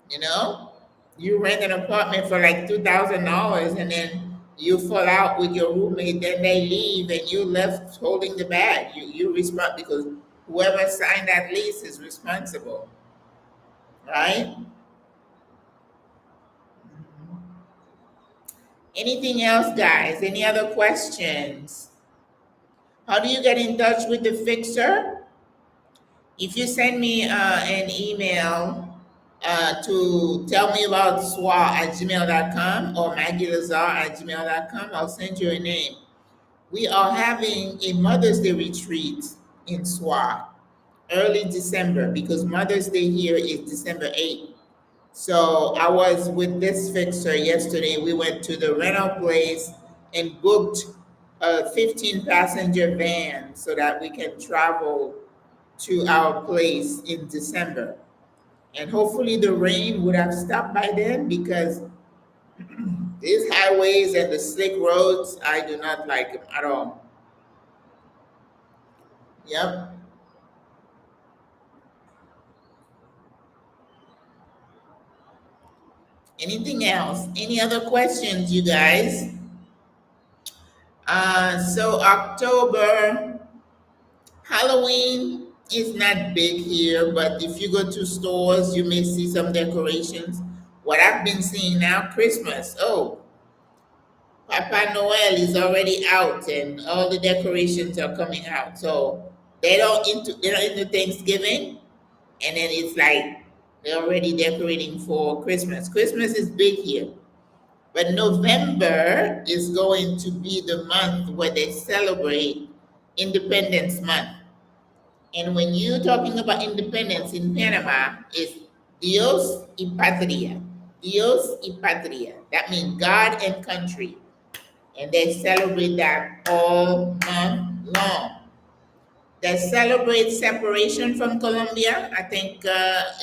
You know? You rent an apartment for like $2,000 and then you fall out with your roommate, then they leave and you left holding the bag. You respond because whoever signed that lease is responsible, right? Anything else, guys? Any other questions? How do you get in touch with the fixer? If you send me an email to tell me about SWA at gmail.com or maggieLazar@gmail.com, I'll send you a name. We are having a Mother's Day retreat in SWA early December because Mother's Day here is December 8th. So I was with this fixer yesterday. We went to the rental place and booked a 15 passenger van so that we can travel to our place in December. And hopefully the rain would have stopped by then because these highways and the slick roads, I do not like them at all. Yep. Anything else? Any other questions, you guys? So October, Halloween is not big here, but if you go to stores, you may see some decorations. What I've been seeing now, Christmas. Oh, Papa Noel is already out, and all the decorations are coming out. So they're not into Thanksgiving, and then it's like they're already decorating for Christmas. Christmas is big here. But November is going to be the month where they celebrate Independence Month. And when you're talking about independence in Panama, it's Dios y Patria. Dios y Patria. That means God and country. And they celebrate that all month long. They celebrate separation from Colombia. I think,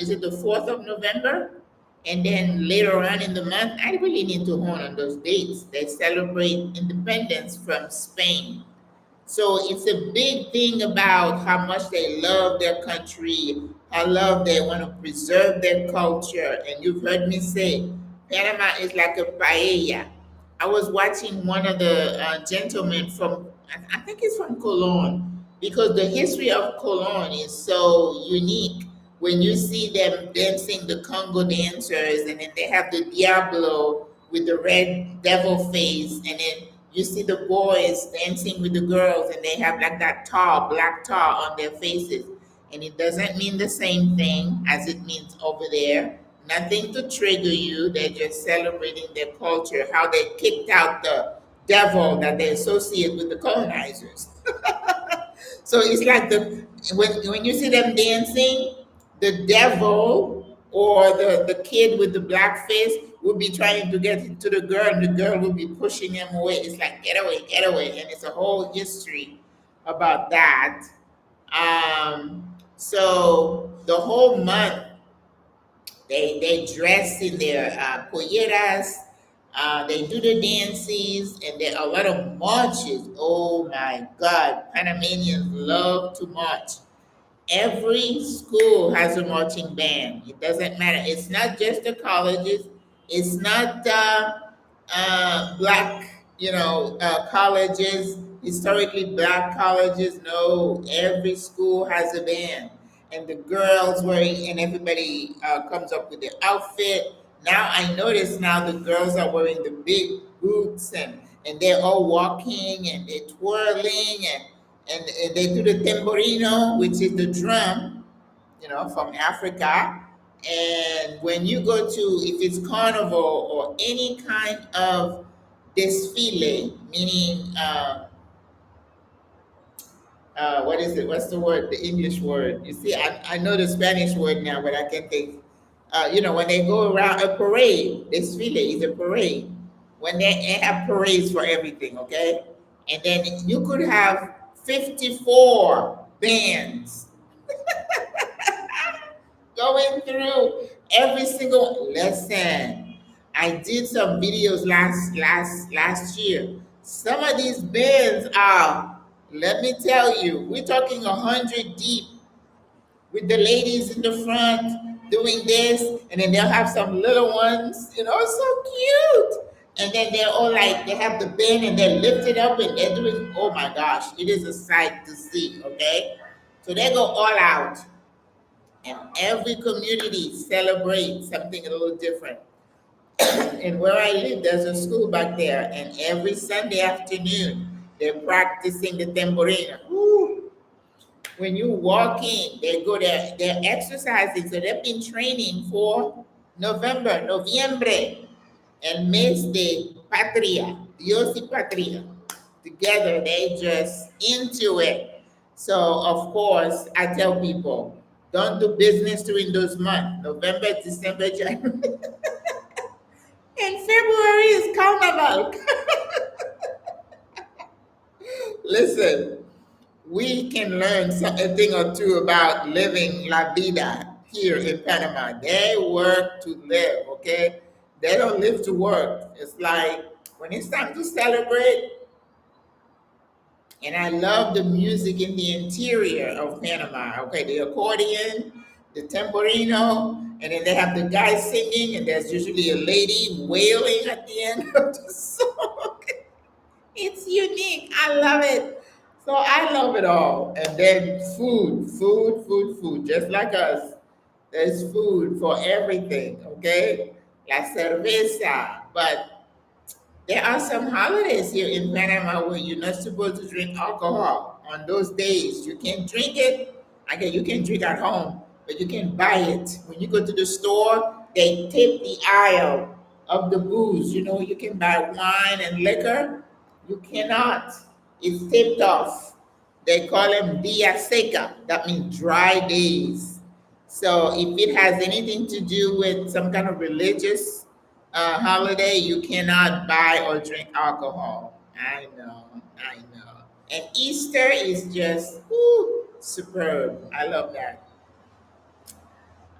is it the 4th of November? And then later on in the month, I really need to hone on those dates. They celebrate independence from Spain. So it's a big thing about how much they love their country, how love they want to preserve their culture. And you've heard me say, Panama is like a paella. I was watching one of the gentlemen from, I think it's from Cologne, because the history of Cologne is so unique. When you see them dancing the Congo dancers, and then they have the Diablo with the red devil face, and then you see the boys dancing with the girls, and they have like that tar, black tar on their faces. And it doesn't mean the same thing as it means over there. Nothing to trigger you. They're just celebrating their culture, how they kicked out the devil that they associate with the colonizers. So it's like when you see them dancing, the devil or the kid with the black face will be trying to get to the girl, and the girl will be pushing him away. It's like, get away. And it's a whole history about that. So the whole month, they dress in their polleras, they do the dances, and there are a lot of marches. Oh my God, Panamanians love to march. Every school has a marching band. It doesn't matter. It's not just the colleges. It's not black, colleges, historically black colleges. No, every school has a band, and the girls wearing, and everybody comes up with their outfit. Now I notice now the girls are wearing the big boots, and they're all walking and they're twirling, and they do the tamborino, which is the drum, from Africa. And when you go to, if it's carnival or any kind of desfile, meaning, what is it? What's the word? The English word. You see, I know the Spanish word now, but I can't think. When they go around a parade, desfile is a parade. When they have parades for everything, okay? And then you could have 54 bands going through every single lesson. I did some videos last year. Some of these bands are, let me tell you, we're talking 100 deep, with the ladies in the front doing this, and then they'll have some little ones, so cute. And then they're all like, they have the band and they're lifted up and they're doing, oh my gosh, it is a sight to see, okay? So they go all out. And every community celebrates something a little different. And where I live, there's a school back there, and every Sunday afternoon, they're practicing the tambourine. Woo! When you walk in, they go there, they're exercising. So they've been training for noviembre, and mes de patria, Dios y patria. Together, they just into it. So, of course, I tell people, don't do business during those months, November, December, January. And February is carnival. Listen, we can learn a thing or two about living la vida here in Panama. They work to live, okay? They don't live to work. It's like when it's time to celebrate, and I love the music in the interior of Panama, okay? The accordion, the tamborino, and then they have the guy singing, and there's usually a lady wailing at the end of the song. It's unique. I love it. So I love it all. And then food. Just like us, there's food for everything, okay? La cerveza. But there are some holidays here in Panama where you're not supposed to drink alcohol. On those days, you can drink it. Again, you can drink at home, but you can buy it. When you go to the store, they tape the aisle of the booze. You can buy wine and liquor. You cannot. It's taped off. They call them dia seca. That means dry days. So if it has anything to do with some kind of religious holiday, you cannot buy or drink alcohol. I know. And Easter is just superb. I love that.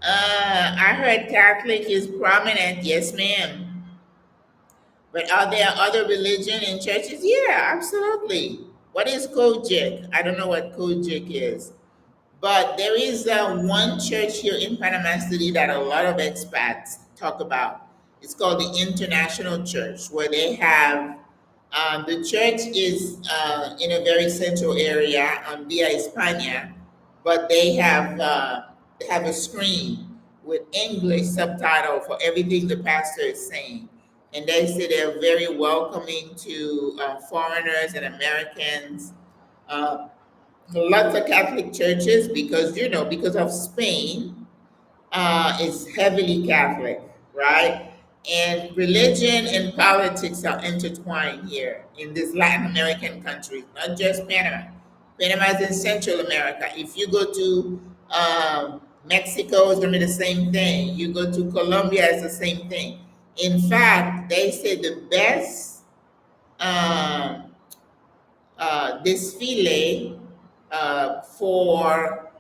I heard Catholic is prominent. Yes, ma'am. But are there other religion in churches? Yeah, absolutely. What is Kojic? I don't know what Kojic is. But there is one church here in Panama City that a lot of expats talk about. It's called the International Church, where they have, the church is in a very central area on Via España, but they have a screen with English subtitle for everything the pastor is saying. And they say they're very welcoming to foreigners and Americans. Lots of Catholic churches, because of Spain, is heavily Catholic, right? And religion and politics are intertwined here in these Latin American countries, not just Panama. Panama is in Central America. If you go to Mexico is going to be the same thing. You go to Colombia, it's the same thing. In fact, they say the best um, desfile for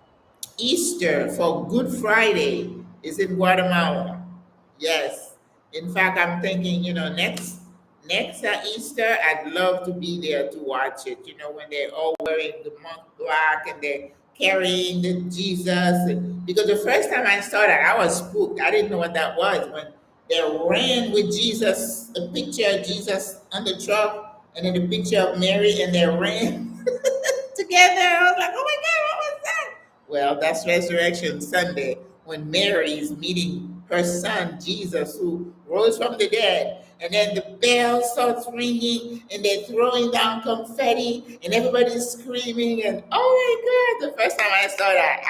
Easter, for Good Friday, is in Guatemala. Yes. In fact, I'm thinking, next Easter, I'd love to be there to watch it. When they're all wearing the monk black and they're carrying the Jesus. Because the first time I saw that, I was spooked. I didn't know what that was. When they ran with Jesus, a picture of Jesus on the truck, and then the picture of Mary, and they ran together. I was like, oh my God, what was that? Well, that's Resurrection Sunday when Mary is meeting her son Jesus, who rose from the dead. And then the bell starts ringing, and they're throwing down confetti, and everybody's screaming. And oh my God, the first time I saw that,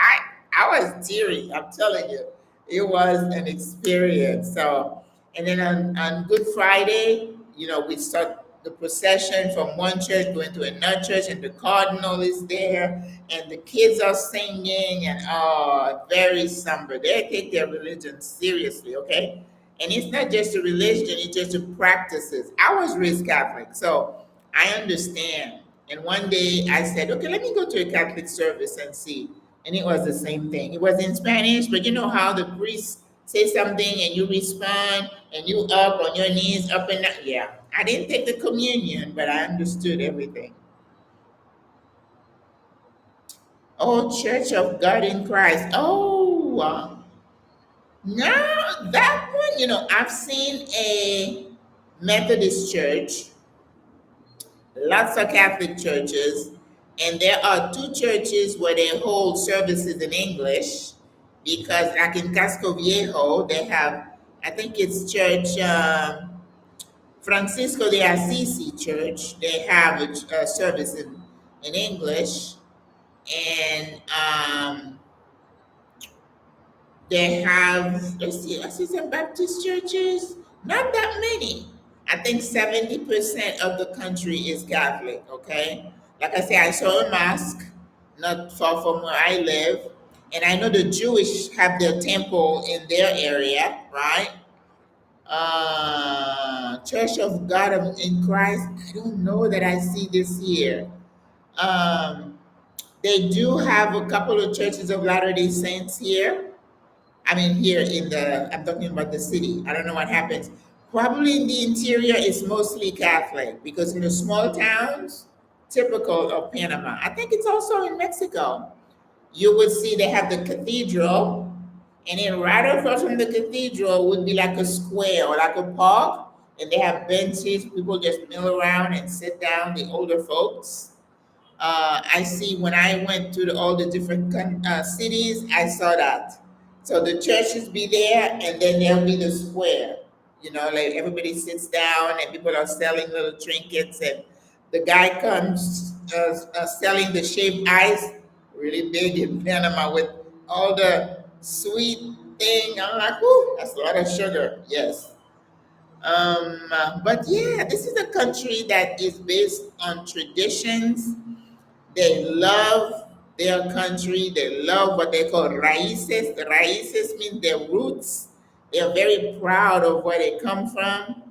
I was teary. I'm telling you, it was an experience. So, and then on Good Friday, we start the procession from one church going to another church, and the cardinal is there, and the kids are singing, and very somber. They take their religion seriously, okay? And it's not just a religion, it's just the practices. I was raised Catholic, so I understand. And one day I said, okay, let me go to a Catholic service and see. And it was the same thing. It was in Spanish, but you know how the priest say something and you respond and you up on your knees, up and down. Yeah, I didn't take the communion, but I understood everything. Oh, Church of God in Christ. Oh, no, that one, I've seen a Methodist church, lots of Catholic churches, and there are two churches where they hold services in English because, like in Casco Viejo, they have, I think it's Church Francisco de Assisi Church. They have a service in English, and they have, let's see, I see some Baptist churches, not that many. I think 70% of the country is Catholic, okay? Like I say, I saw a mosque not far from where I live, and I know the Jewish have their temple in their area, right? Church of God in Christ, I don't know that I see this here. Um, they do have a couple of churches of Latter-day Saints here. I mean, here I'm talking about the city. I don't know what happens. Probably in the interior, it's mostly Catholic because in the small towns, typical of Panama, I think it's also in Mexico, you would see they have the cathedral, and then right across from the cathedral would be like a square or like a park, and they have benches. People just mill around and sit down, the older folks. I see when I went to all the different cities, I saw that. So the churches be there, and then there'll be the square. Like everybody sits down, and people are selling little trinkets, and the guy comes selling the shaved ice, really big in Panama with all the sweet thing. I'm like, whoo, that's a lot of sugar. Yes. But yeah, this is a country that is based on traditions. They love their country. They love what they call raíces. The raíces mean their roots. They are very proud of where they come from,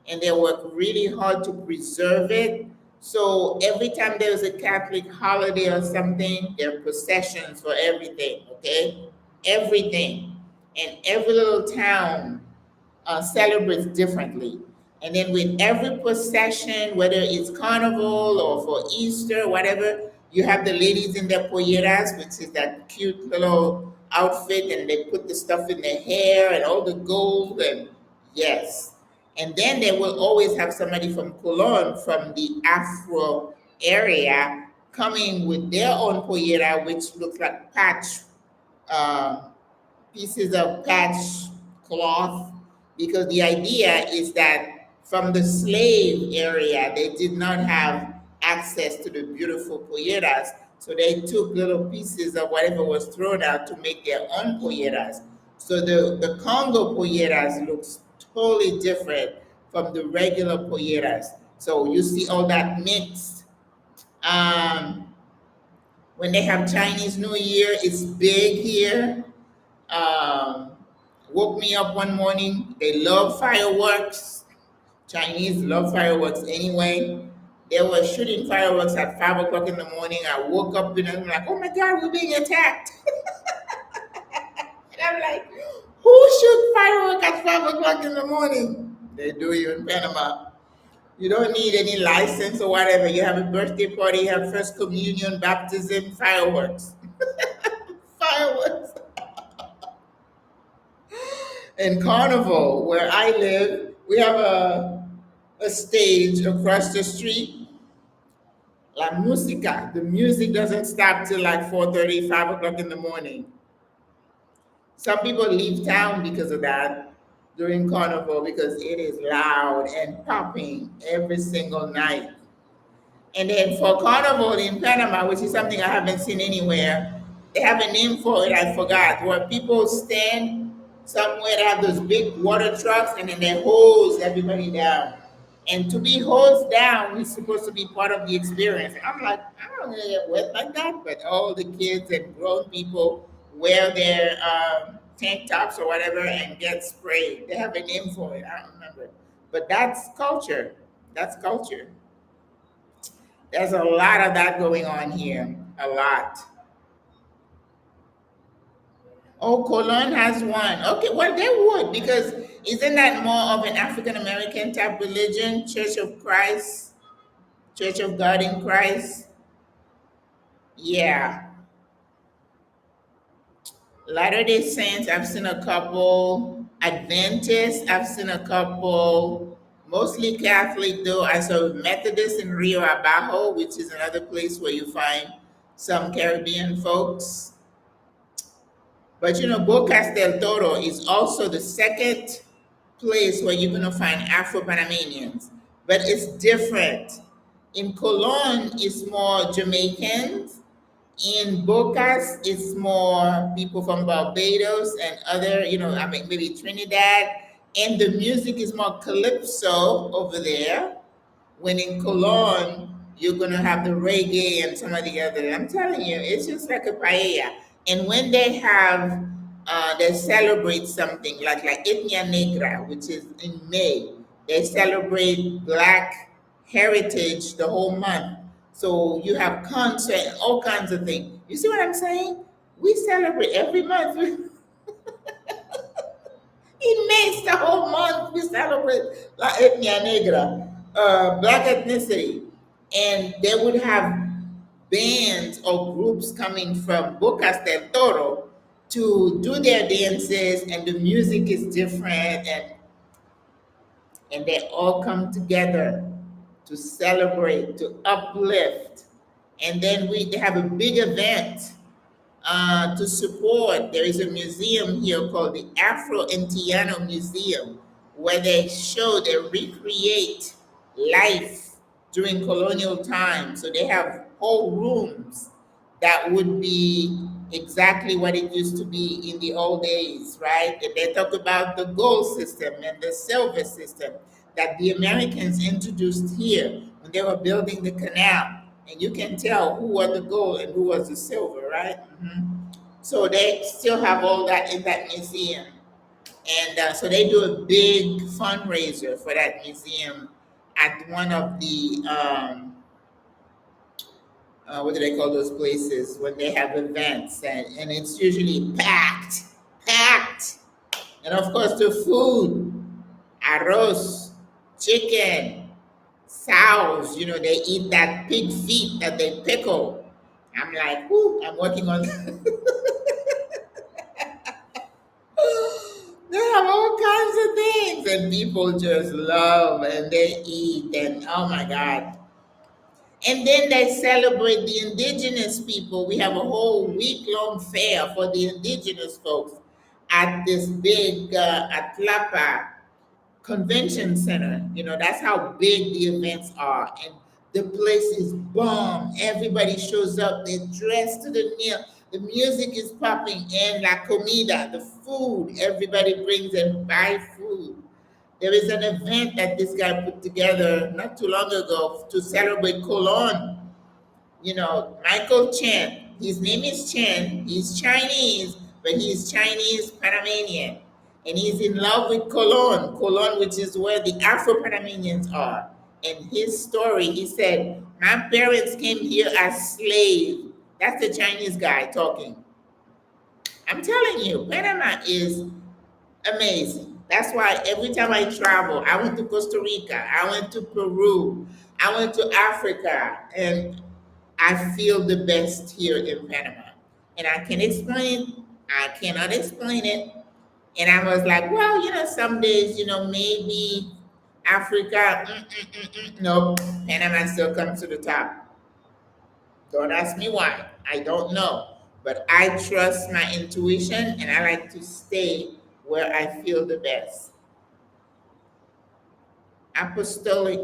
and they work really hard to preserve it. So every time there's a Catholic holiday or something, there are processions for everything, okay? Everything. And every little town celebrates differently. And then with every procession, whether it's carnival or for Easter, whatever, you have the ladies in their polleras, which is that cute little outfit, and they put the stuff in their hair and all the gold, and yes. And then they will always have somebody from Cologne, from the Afro area, coming with their own pollera, which looks like patch uh, pieces of patch cloth, because the idea is that from the slave area, they did not have access to the beautiful polleras. So they took little pieces of whatever was thrown out to make their own polleras. So the Congo polleras looks totally different from the regular polleras. So you see all that mixed. Um, when they have Chinese New Year, it's big here. Um, Woke me up one morning. They love fireworks. Chinese love fireworks anyway. They were shooting fireworks at 5 o'clock in the morning. I woke up and I'm like, oh my God, we're being attacked. And I'm like, who shoot fireworks at 5 o'clock in the morning? They do you in Panama. You don't need any license or whatever. You have a birthday party, you have first communion, baptism, fireworks. Fireworks. In Carnival, where I live, we have a stage across the street. La música. The music doesn't stop till like 4:30, 5 o'clock in the morning. Some people leave town because of that during Carnival because it is loud and popping every single night. And then for Carnival in Panama, which is something I haven't seen anywhere, they have a name for it, I forgot, where people stand somewhere, they have those big water trucks and then they hose everybody down. And to be hosed down is supposed to be part of the experience. And I'm like, I don't want to get wet like that, but all the kids and grown people wear their tank tops or whatever and get sprayed. They have a name for it, I don't remember. But that's culture. That's culture. There's a lot of that going on here. A lot. Oh, Cologne has one. Okay, well, they would because isn't that more of an African American type religion? Church of Christ, Church of God in Christ. Yeah. Latter day Saints, I've seen a couple. Adventists, I've seen a couple. Mostly Catholic, though. I saw Methodist in Rio Abajo, which is another place where you find some Caribbean folks. But you know, Bocas del Toro is also the second place where you're going to find Afro Panamanians, but it's different. In Cologne, it's more Jamaicans. In Bocas, it's more people from Barbados and other, I mean, maybe Trinidad. And the music is more calypso over there. When in Cologne, you're gonna have the reggae and some of the other. I'm telling you, it's just like a paella. And when they celebrate something like Etnia Negra, which is in May. They celebrate Black heritage the whole month. So you have concert and all kinds of things. You see what I'm saying? We celebrate every month. In May, it's the whole month we celebrate La Etnia Negra, Black ethnicity. And they would have bands or groups coming from Bocas del Toro to do their dances, and the music is different, and they all come together to celebrate, to uplift. And then they have a big event to support. There is a museum here called the Afro-Antiano Museum where they recreate life during colonial times. So they have whole rooms that would be exactly what it used to be in the old days, right? And they talk about the gold system and the silver system that the Americans introduced here when they were building the canal. And you can tell who was the gold and who was the silver, right? So they still have all that in that museum. And so they do a big fundraiser for that museum at one of the, what do they call those places when they have events? And it's usually packed, packed. And of course, the food, arroz, chicken, sows, they eat that pig feet that they pickle. I'm like, whoo, I'm working on They have all kinds of things, and people just love and they eat, and oh my God. And then they celebrate the indigenous people. We have a whole week-long fair for the indigenous folks at this big Atlapa convention center. That's how big the events are. And the place is bomb. Everybody shows up. They're dressed to the nail. The music is popping, and la comida, the food. Everybody brings and buy food. There is an event that this guy put together not too long ago to celebrate Cologne. Michael Chen. His name is Chen. He's Chinese, but he's Chinese Panamanian. And he's in love with Cologne, which is where the Afro Panamanians are. And his story, he said, my parents came here as slaves. That's the Chinese guy talking. I'm telling you, Panama is amazing. That's why every time I travel, I went to Costa Rica, I went to Peru, I went to Africa, and I feel the best here in Panama. And I can explain, I cannot explain it. And I was like, well, some days, maybe Africa, no, Panama still comes to the top. Don't ask me why. I don't know. But I trust my intuition and I like to stay where I feel the best. Apostolic,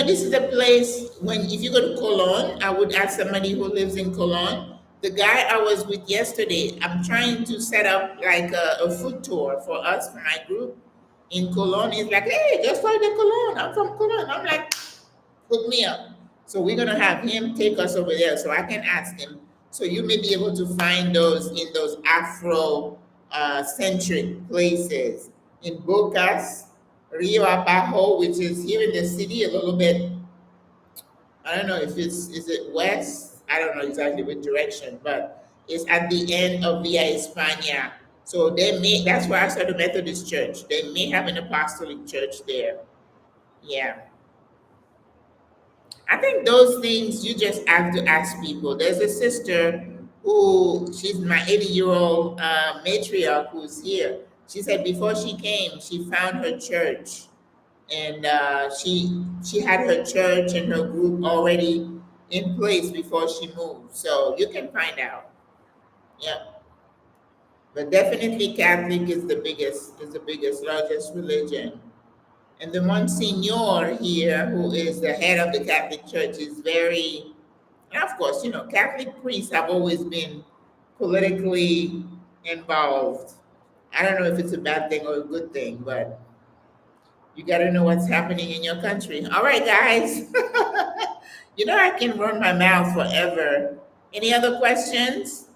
this is a place when if you go to Cologne, I would ask somebody who lives in Cologne. The guy I was with yesterday, I'm trying to set up like a food tour for us, for my group in Cologne. He's like, hey, just go to Cologne. I'm from Cologne. I'm like, hook me up. So we're gonna have him take us over there so I can ask him. So you may be able to find those in those Afro centric places in Bocas, Rio Abajo, which is here in the city a little bit. I don't know if is it west? I don't know exactly which direction, but it's at the end of Via España. So that's where I started Methodist Church. They may have an apostolic church there. Yeah. I think those things you just have to ask people. There's a sister who she's my 80-year-old matriarch who's here. She said before she came, she found her church, and she had her church and her group already in place before she moved. So you can find out. Yeah, but definitely Catholic is the biggest, largest religion. And the Monsignor here, who is the head of the Catholic Church, is very, and of course, Catholic priests have always been politically involved. I don't know if it's a bad thing or a good thing, but you got to know what's happening in your country. All right, guys. I can run my mouth forever. Any other questions?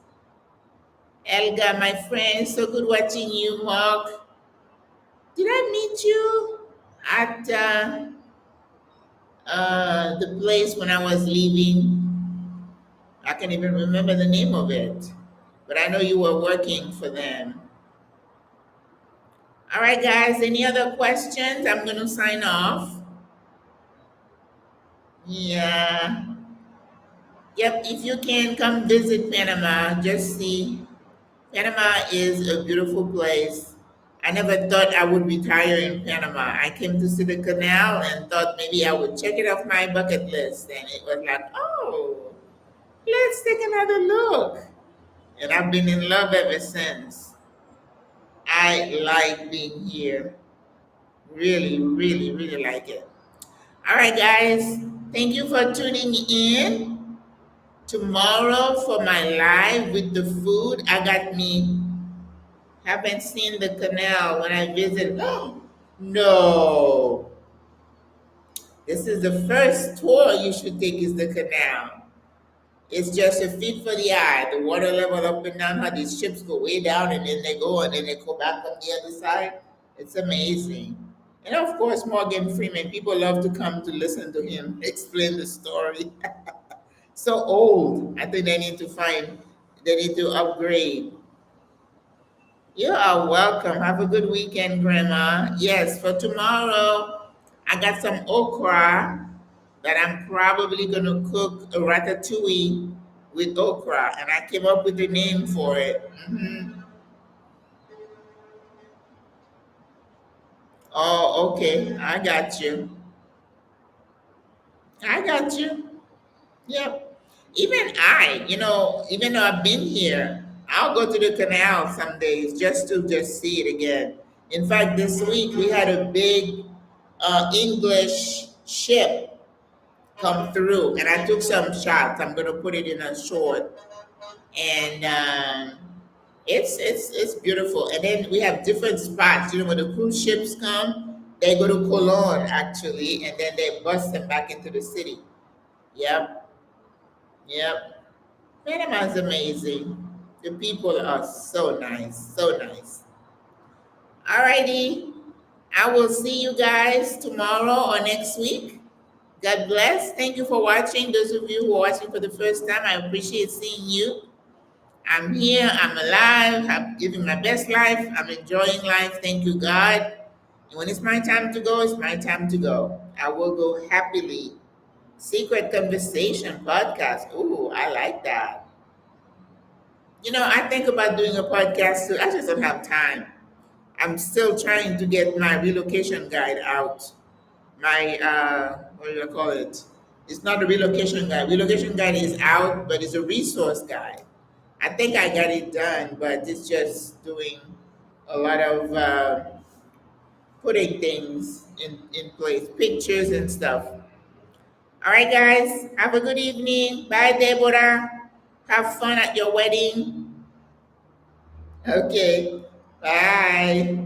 Elga, my friend, so good watching you. Mark, did I meet you at the place when I was leaving? I can't even remember the name of it, but I know you were working for them. All right, guys, any other questions? I'm going to sign off. Yeah. Yep, if you can come visit Panama, just see. Panama is a beautiful place. I never thought I would retire in Panama. I came to see the canal and thought maybe I would check it off my bucket list. And it was like, oh, let's take another look. And I've been in love ever since. I like being here. Really, really, really like it. All right, guys. Thank you for tuning in. Tomorrow for my live with the food, I got me. Haven't seen the canal when I visit. Oh, no. This is the first tour you should take is the canal. It's just a feat for the eye. The water level up and down, how these ships go way down and then they go and then they go back up the other side. It's amazing. And of course, Morgan Freeman. People love to come to listen to him explain the story. So old. I think they need to upgrade. You are welcome. Have a good weekend, Grandma. Yes, for tomorrow, I got some okra that I'm probably going to cook a ratatouille with okra, and I came up with the name for it. Oh, okay. I got you. I got you. Yep. Even though I've been here, I'll go to the canal some days just to just see it again. In fact, this week we had a big English ship come through, and I took some shots. I'm gonna put it in a short, and it's beautiful. And then we have different spots. When the cruise ships come, they go to Cologne actually, and then they bus them back into the city. Yep. Yep. Panama is amazing. The people are so nice, so nice. Alrighty. I will see you guys tomorrow or next week. God bless. Thank you for watching. Those of you who are watching for the first time, I appreciate seeing you. I'm here, I'm alive, I'm living my best life, I'm enjoying life. Thank you, God. And when it's my time to go, it's my time to go. I will go happily. Secret Conversation podcast. Ooh, I like that. You know, I think about doing a podcast too. I just don't have time. I'm still trying to get my relocation guide out. My what do I call it? It's not a relocation guide. Relocation guide is out, but it's a resource guide. I think I got it done, but it's just doing a lot of putting things in place, pictures and stuff. All right, guys, have a good evening. Bye, Deborah. Have fun at your wedding. Okay, bye.